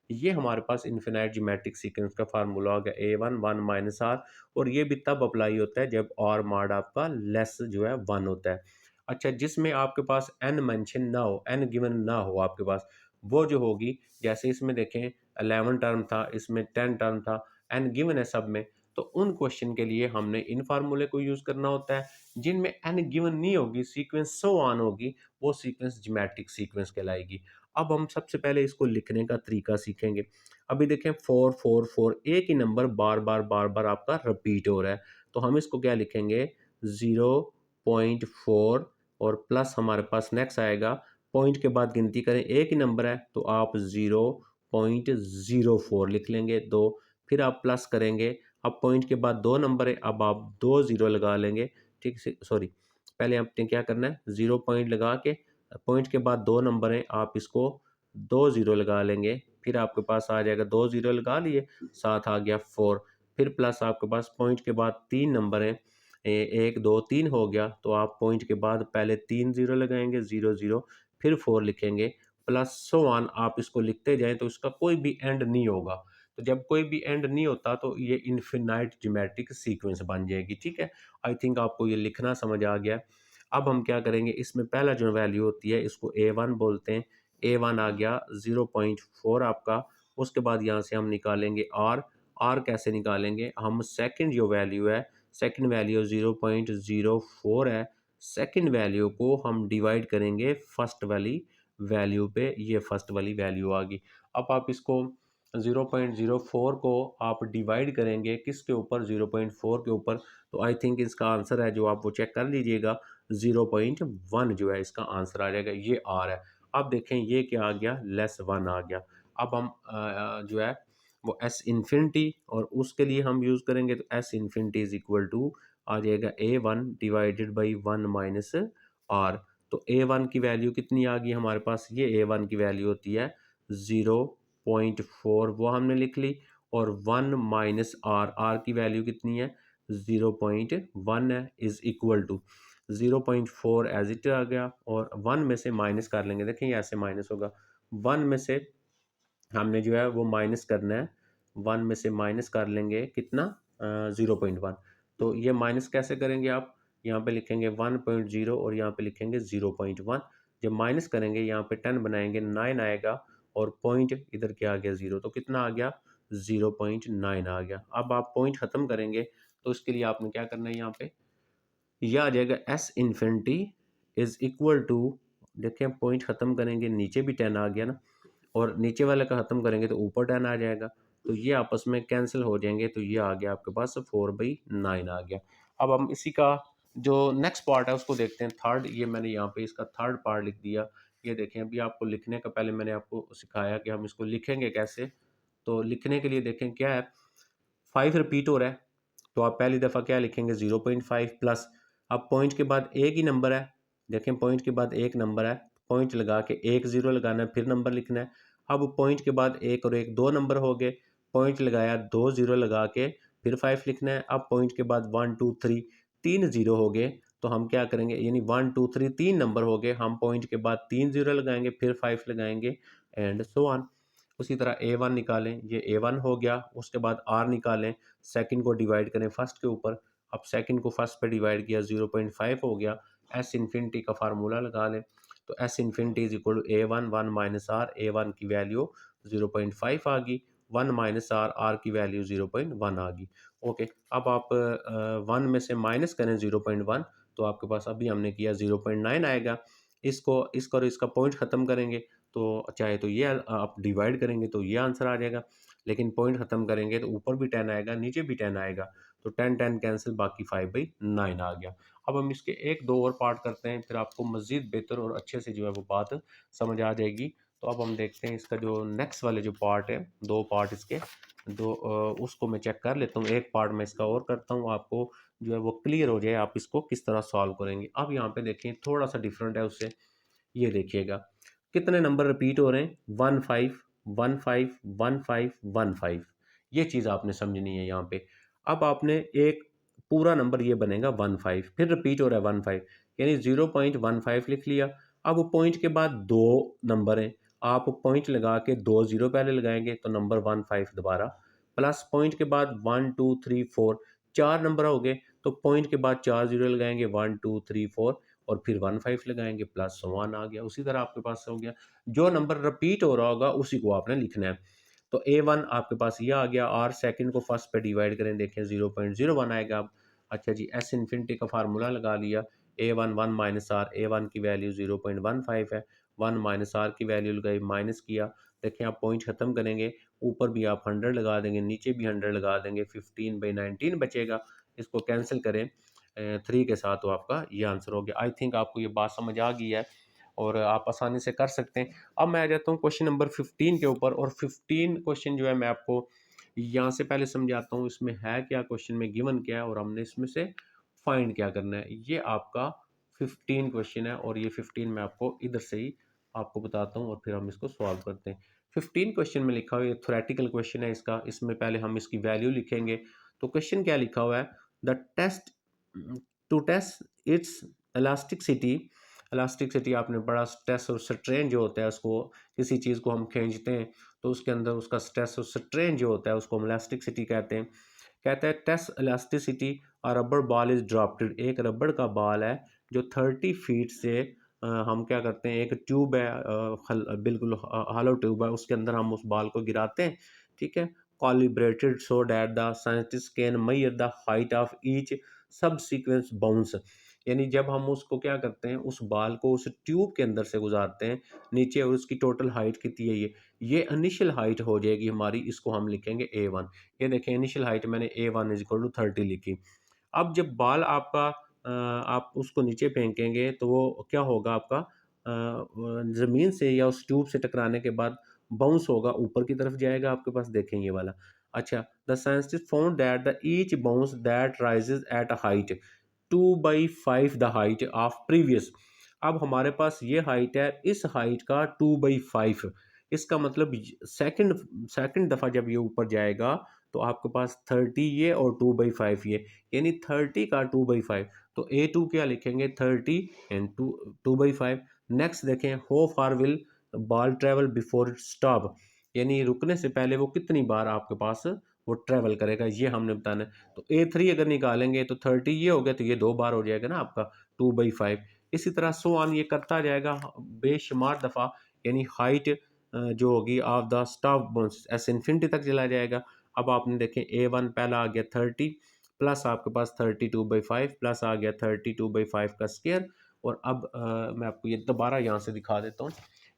Speaker 1: ये हमारे पास इनफिनाइट ज्योमेट्रिक सीक्वेंस का फार्मूला होगा A1 1 - R, और ये भी तब अप्लाई होता है जब R मॉड आपका लेस जो है 1 होता है। अच्छा, जिसमें आपके पास n मेंशन ना हो, n गिवन ना हो आपके पास, वो जो होगी, जैसे इसमें देखें 11 टर्म था, इसमें 10 टर्म था, n गिवन है सब में, तो उन क्वेश्चन के लिए हमने इन फार्मूले को यूज़ करना होता है। जिनमें n गिवन नहीं होगी, सीक्वेंस सो ऑन होगी, वो सीक्वेंस ज्योमेट्रिक सीक्वेंस कहलाएगी। अब हम सबसे पहले इसको लिखने का तरीका सीखेंगे। अभी देखें 4 4 4 एक ही नंबर बार बार आपका रिपीट हो रहा है, तो हम इसको क्या लिखेंगे 0.4, और प्लस हमारे पास नेक्स्ट आएगा, पॉइंट के बाद गिनती करें, एक ही नंबर है तो आप 0.04 लिख लेंगे दो, फिर आप प्लस करेंगे, अब पॉइंट के बाद दो नंबर है, अब आप दो जीरो लगा लेंगे। ठीक से, सॉरी, पहले आपने क्या करना है, जीरो पॉइंट लगा के पॉइंट के बाद दो नंबर हैं, आप इसको दो ज़ीरो लगा लेंगे, फिर आपके पास आ जाएगा, दो ज़ीरो लगा लिए, साथ आ गया 4, फिर प्लस आपके पास पॉइंट के बाद तीन नंबर हैं, एक दो तीन हो गया, तो आप पॉइंट के बाद पहले तीन ज़ीरो लगाएंगे, ज़ीरो ज़ीरो, फिर 4 लिखेंगे, प्लस सो ऑन आप इसको लिखते जाएं, तो इसका कोई भी एंड नहीं होगा। तो जब कोई भी एंड नहीं होता तो ये इनफिनाइट ज्योमेट्रिक सीक्वेंस बन जाएगी। ठीक है, आई थिंक आपको ये लिखना समझ आ गया। अब हम क्या करेंगे, इसमें पहला जो वैल्यू होती है इसको A1 बोलते हैं। A1 आ गया 0.4 आपका, उसके बाद यहाँ से हम निकालेंगे R। R कैसे निकालेंगे, हम सेकंड जो वैल्यू है, सेकंड वैल्यू 0.04 है, सेकंड वैल्यू को हम डिवाइड करेंगे फर्स्ट वाली वैल्यू पे, ये फर्स्ट वाली वैल्यू आ गई। अब आप इसको 0.04 को आप डिवाइड करेंगे किसके ऊपर, 0.4 के ऊपर, तो आई थिंक इसका आंसर है जो आप वो चेक कर लीजिएगा, 0.1 जो है इसका आंसर आ जाएगा, ये आर है। अब देखें ये क्या आ गया, लेस वन आ गया। अब हम जो है वो एस इन्फिनिटी, और उसके लिए हम यूज़ करेंगे, तो S infinity is equal to आ जाएगा A1 divided by 1 minus are. तो A1 की वैल्यू कितनी आ गई हमारे पास, ये A1 की वैल्यू होती है 0.4, वो हमने लिख ली, और 1 माइनस आर, आर की वैल्यू कितनी है 0.1 है, is equal to 0.4 as it आ गया, और 1 में से माइनस कर लेंगे, देखें ये ऐसे माइनस होगा, 1 में से हमने जो है वो माइनस करना है, 1 में से माइनस कर लेंगे कितना 0.1, तो ये माइनस कैसे करेंगे आप, यहाँ पे लिखेंगे 1.0 और यहाँ पे लिखेंगे 0.1, जब माइनस करेंगे यहाँ पे 10 बनाएंगे 9 आएगा, और पॉइंट इधर क्या आ गया 0, तो कितना आ गया 0.9 आ गया। अब आप पॉइंट ख़त्म करेंगे, तो इसके लिए आपने क्या करना है, यहाँ पे यह आ जाएगा S infinity is equal to, देखिए पॉइंट ख़त्म करेंगे, नीचे भी 10 आ गया ना, और नीचे वाले का ख़त्म करेंगे तो ऊपर 10 आ जाएगा, तो ये आपस में कैंसिल हो जाएंगे, तो ये आ गया आपके पास 4/9 आ गया। अब हम इसी का जो नेक्स्ट पार्ट है उसको देखते हैं, थर्ड, ये मैंने यहाँ पे इसका थर्ड पार्ट लिख दिया। ये देखें, अभी आपको लिखने का पहले मैंने आपको सिखाया कि हम इसको लिखेंगे कैसे, तो लिखने के लिए देखें क्या है, 5 रिपीट हो रहा है, तो आप पहली दफ़ा क्या लिखेंगे 0.5 प्लस, अब पॉइंट के बाद एक ही नंबर है, देखें पॉइंट के बाद एक नंबर है, पॉइंट लगा के एक ज़ीरो लगाना है, फिर नंबर लिखना है। अब पॉइंट के बाद एक और एक दो नंबर हो गए, पॉइंट लगाया, दो ज़ीरो लगा के फिर 5 लिखना है। अब पॉइंट के बाद 1 2 3 तीन ज़ीरो हो गए, तो हम क्या करेंगे, यानी 1 2 3 तीन नंबर हो गए, हम पॉइंट के बाद तीन ज़ीरो लगाएंगे, फिर 5 लगाएंगे, एंड सो ऑन। उसी तरह A1 निकालें, ये A1 हो गया, उसके बाद R निकालें, सेकंड को डिवाइड करें फर्स्ट के ऊपर, अब सेकंड को फर्स्ट पे डिवाइड किया 0.5 हो गया, एस इन्फिनिटी का फार्मूला लगा लें, तो S infinity is equal to A1 1 minus r, A1 की वैल्यू 0.5 आ गई, 1 माइनस आर, आर की वैल्यू 0.1 आ गई। ओके, अब आप 1 में से माइनस करें 0.1, तो आपके पास अभी हमने किया 0.9 आएगा, इसको और इसका पॉइंट ख़त्म करेंगे, तो चाहे तो ये आप डिवाइड करेंगे तो ये आंसर आ जाएगा, लेकिन पॉइंट ख़त्म करेंगे तो ऊपर भी 10 आएगा, नीचे भी 10 आएगा, तो 10 10 कैंसिल, बाकी 5/9 आ गया। अब हम इसके एक दो और पार्ट करते हैं, फिर आपको मज़ीद बेहतर और अच्छे से जो है वो बात समझ आ जाएगी। तो अब हम देखते हैं इसका जो नेक्स्ट वाले जो पार्ट है, दो पार्ट इसके, दो उसको मैं चेक कर लेता हूँ, एक पार्ट मैं इसका और करता हूँ, आपको जो है वो क्लियर हो जाए आप इसको किस तरह सॉल्व करेंगे। अब यहाँ पे देखें थोड़ा सा डिफरेंट है उससे, ये देखिएगा कितने नंबर रिपीट हो रहे हैं, 15 15 15 15। ये चीज़ आपने समझनी है यहाँ पे। अब आपने एक पूरा नंबर ये बनेगा 15, फिर रिपीट हो रहा है 15, यानी 0.15 लिख लिया। अब पॉइंट के बाद दो नंबर हैं, आप पॉइंट लगा के दो जीरो पहले लगाएंगे तो नंबर 15 दोबारा, प्लस पॉइंट के बाद 1 2 3 4 चार नंबर हो गए, तो पॉइंट के बाद चार जीरो लगाएंगे, 1 2 3 4 और फिर 15 लगाएंगे, प्लस वन आ गया। उसी तरह आपके पास हो गया, जो नंबर रिपीट हो रहा होगा उसी को आपने लिखना है। तो A1 आपके पास ये आ गया, आर सेकंड को फर्स्ट पे डिवाइड करें, देखें 0.01 आएगा। अब अच्छा जी, एस इन्फिनिटी का फार्मूला लगा लिया, A1 1 माइनस आर, A1 की वैल्यू 0.15 है, 1 माइनस आर की वैल्यू लगाई, माइनस किया, देखें आप पॉइंट खत्म करेंगे, ऊपर भी आप 100 लगा देंगे, नीचे भी 100 लगा देंगे, 15/19 बचेगा। इसको कैंसिल करें 3 के साथ, तो आपका ये आंसर हो गया। आई थिंक आपको ये बात समझ आ गई है और आप आसानी से कर सकते हैं। अब मैं आ जाता हूँ क्वेश्चन नंबर 15 के ऊपर, और 15 क्वेश्चन जो है मैं आपको यहाँ से पहले समझाता हूँ इसमें है क्या, क्वेश्चन में गिवन क्या है और हमने इसमें से फाइंड क्या करना है। ये आपका 15 क्वेश्चन है और ये 15 मैं आपको इधर से ही आपको बताता हूँ और फिर हम इसको सॉल्व करते हैं। 15 क्वेश्चन में लिखा हुआ है, थ्योरेटिकल क्वेश्चन है इसका, इसमें पहले हम इसकी वैल्यू लिखेंगे। तो क्वेश्चन क्या लिखा हुआ है, the test to test its elasticity. Elasticity आपने बड़ा, स्ट्रेस और स्ट्रेन जो होता है उसको, किसी चीज़ को हम खींचते हैं तो उसके अंदर उसका स्ट्रेस और स्ट्रेन जो होता है उसको हम इलास्टिसिटी कहते हैं। कहता है test elasticity, a rubber ball is dropped, एक रबड़ का बॉल है जो 30 फीट से हम क्या करते हैं, एक ट्यूब है बिल्कुल हॉलो ट्यूब है, उसके अंदर हम उस बॉल को गिराते हैं, ठीक है। Calibrated so that the scientist can measure the height of each subsequent bounce, यानी जब हम उसको क्या करते हैं, उस बाल को उस ट्यूब के अंदर से गुजारते हैं नीचे, और उसकी टोटल हाइट कितनी है, ये इनिशियल हाइट हो जाएगी हमारी, इसको हम लिखेंगे A1। ये देखें इनिशियल हाइट मैंने A1 इज इक्वल टू 30 लिखी। अब जब बाल आपका आप उसको नीचे फेंकेंगे तो वो क्या होगा आपका, ज़मीन से या उस ट्यूब से टकराने के बाद बाउंस होगा, ऊपर की तरफ जाएगा आपके पास, देखें ये वाला। अच्छा, the scientist found that the each bounce that rises at a height 2/5 the height of previous. अब हमारे पास ये हाइट है, इस हाइट का 2/5, इसका मतलब सेकंड सेकंड दफ़ा जब ये ऊपर जाएगा तो आपके पास 30 ये और 2/5 ये, यानी 30 का 2/5। तो A2 क्या लिखेंगे, 30 एंड 2/5। नेक्स्ट देखें, how far will ball travel before it stop, यानी रुकने से पहले वो कितनी बार आपके पास वो ट्रेवल करेगा, ये हमने बताना है। तो A3 अगर निकालेंगे तो 30 ये हो गया, तो ये दो बार हो जाएगा ना आपका 2/5। इसी तरह सो ऑन ये करता जाएगा बेशुमार दफ़ा, यानी हाइट जो होगी of the stop bounce S infinity तक चला जाएगा। अब आपने देखें A1 पहला आ गया 30, प्लस आपके पास 32/5, प्लस आ गया 32/5 का स्क्वायर। और अब मैं आपको ये दोबारा यहाँ से दिखा देता हूँ,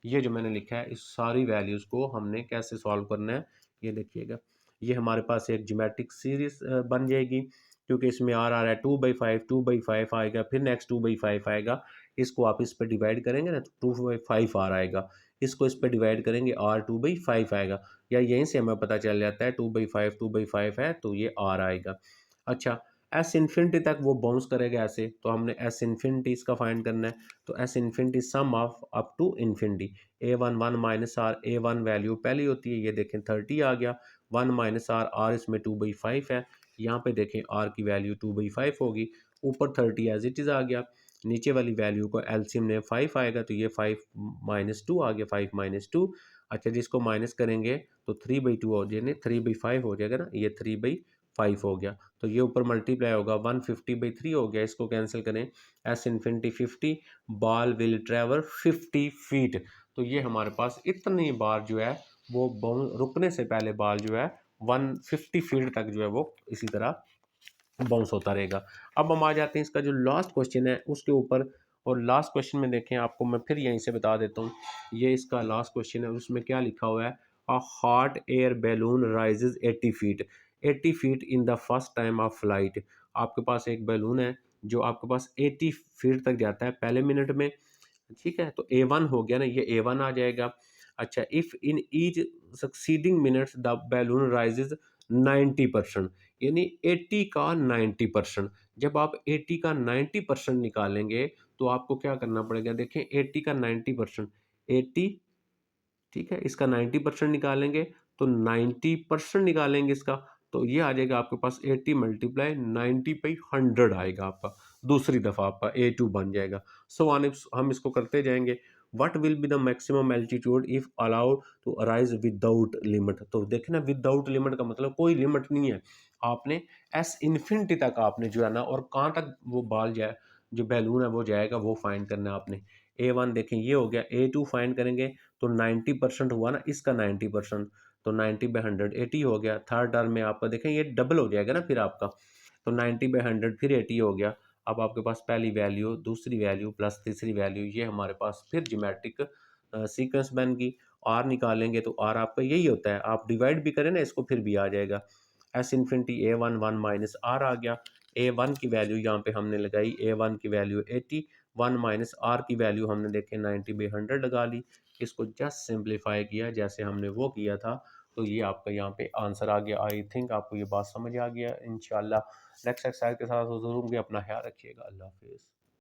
Speaker 1: ये जो मैंने लिखा है इस सारी वैल्यूज़ को हमने कैसे सॉल्व करना है, ये देखिएगा। ये हमारे पास एक ज्योमेट्रिक सीरीज बन जाएगी, क्योंकि इसमें आर आ रहा है 2/5, 2/5 आएगा, फिर नेक्स्ट 2/5 आएगा। इसको आप इस पर डिवाइड करेंगे ना तो 2/5 आर आएगा, इसको इस पर डिवाइड करेंगे आर 2/5 आएगा, या यहीं से हमें पता चल जाता है 2/5 है तो ये आर आएगा। अच्छा, एस इन्फिनिटी तक वो बाउंस करेगा ऐसे, तो हमने एस इन्फिनिटी इसका फाइंड करना है। तो S infinity sum of up to infinity, A1 1 minus r, A1 value पहली होती है, ये देखें 30 आ गया, 1 माइनस आर, आर इसमें 2/5 है, यहाँ पे देखें आर की वैल्यू 2/5 होगी, ऊपर 30 एज इट इज़ आ गया, नीचे वाली वैल्यू को एलसीएम में 5 आएगा, तो ये 5 माइनस 2 आ गया, 5 माइनस 2। अच्छा, जिसको माइनस करेंगे तो 3/2 हो जाएगा, 3/5 हो जाएगा ना, ये 3/5 हो गया। तो ये ऊपर मल्टीप्लाई होगा, 150/3 हो गया, इसको कैंसिल करें, S infinity 50, ball will travel 50 feet. तो ये हमारे पास इतनी बार जो है वो रुकने से पहले बॉल जो है 150 फीट तक जो है वो इसी तरह बाउंस होता रहेगा। अब हम आ जाते हैं इसका जो लास्ट क्वेश्चन है उसके ऊपर, और लास्ट क्वेश्चन में देखें, आपको मैं फिर यहीं से बता देता हूँ, ये इसका लास्ट क्वेश्चन है, उसमें क्या लिखा हुआ है, a hot air balloon rises 80 feet, 80 feet in the first time of flight. आपके पास एक बैलून है जो आपके पास 80 फीट तक जाता है पहले मिनट में, ठीक है। तो A1 हो गया ना, ये A1 आ जाएगा। अच्छा, if in each succeeding minutes the balloon rises 90%, यानी 80 का 90%, जब आप 80 का 90% निकालेंगे तो आपको क्या करना पड़ेगा, देखें 80 का 90%, 80, ठीक है, इसका 90% निकालेंगे तो 90% निकालेंगे इसका, तो ये आ जाएगा आपके पास 80 मल्टीप्लाई 90/100 आएगा आपका, दूसरी दफ़ा आपका A2 बन जाएगा। सो आने हम इसको करते जाएंगे। What will be the maximum altitude if allowed to arise without limit. तो देखें ना, विदाउट लिमिट का मतलब कोई लिमिट नहीं है, आपने एस इन्फिनिटी तक आपने जो है ना, और कहाँ तक वो बाल जाए, जो बैलून है वो जाएगा, वो फाइंड करना है आपने। A1 देखें ये हो गया, A2 फाइंड करेंगे तो 90% हुआ ना, इसका 90%, तो 90/100 80 हो गया। थर्ड टर्म में आपका देखें ये डबल हो जाएगा ना फिर आपका, तो 90/100 फिर 80 हो गया। अब आपके पास पहली वैल्यू, दूसरी वैल्यू प्लस तीसरी वैल्यू, ये हमारे पास फिर ज्योमेट्रिक सीक्वेंस बन गई। आर निकालेंगे तो आर आपका यही होता है, आप डिवाइड भी करें ना इसको फिर भी आ जाएगा। S infinity A1 1 minus are आ गया। A1 की वैल्यू यहाँ पे हमने लगाई, A1 की वैल्यू 80, 1 माइनस आर की वैल्यू हमने देखे 90/100 लगा ली। इसको जस्ट सिंप्लीफाई किया जैसे हमने वो किया था, तो ये आपका यहाँ पे आंसर आ गया। आई थिंक आपको ये बात समझ आ गया। इंशाल्लाह नेक्स्ट एक्सरसाइज के साथ ज़रूर, अपना ख्याल रखिएगा। अल्लाह हाफिज़।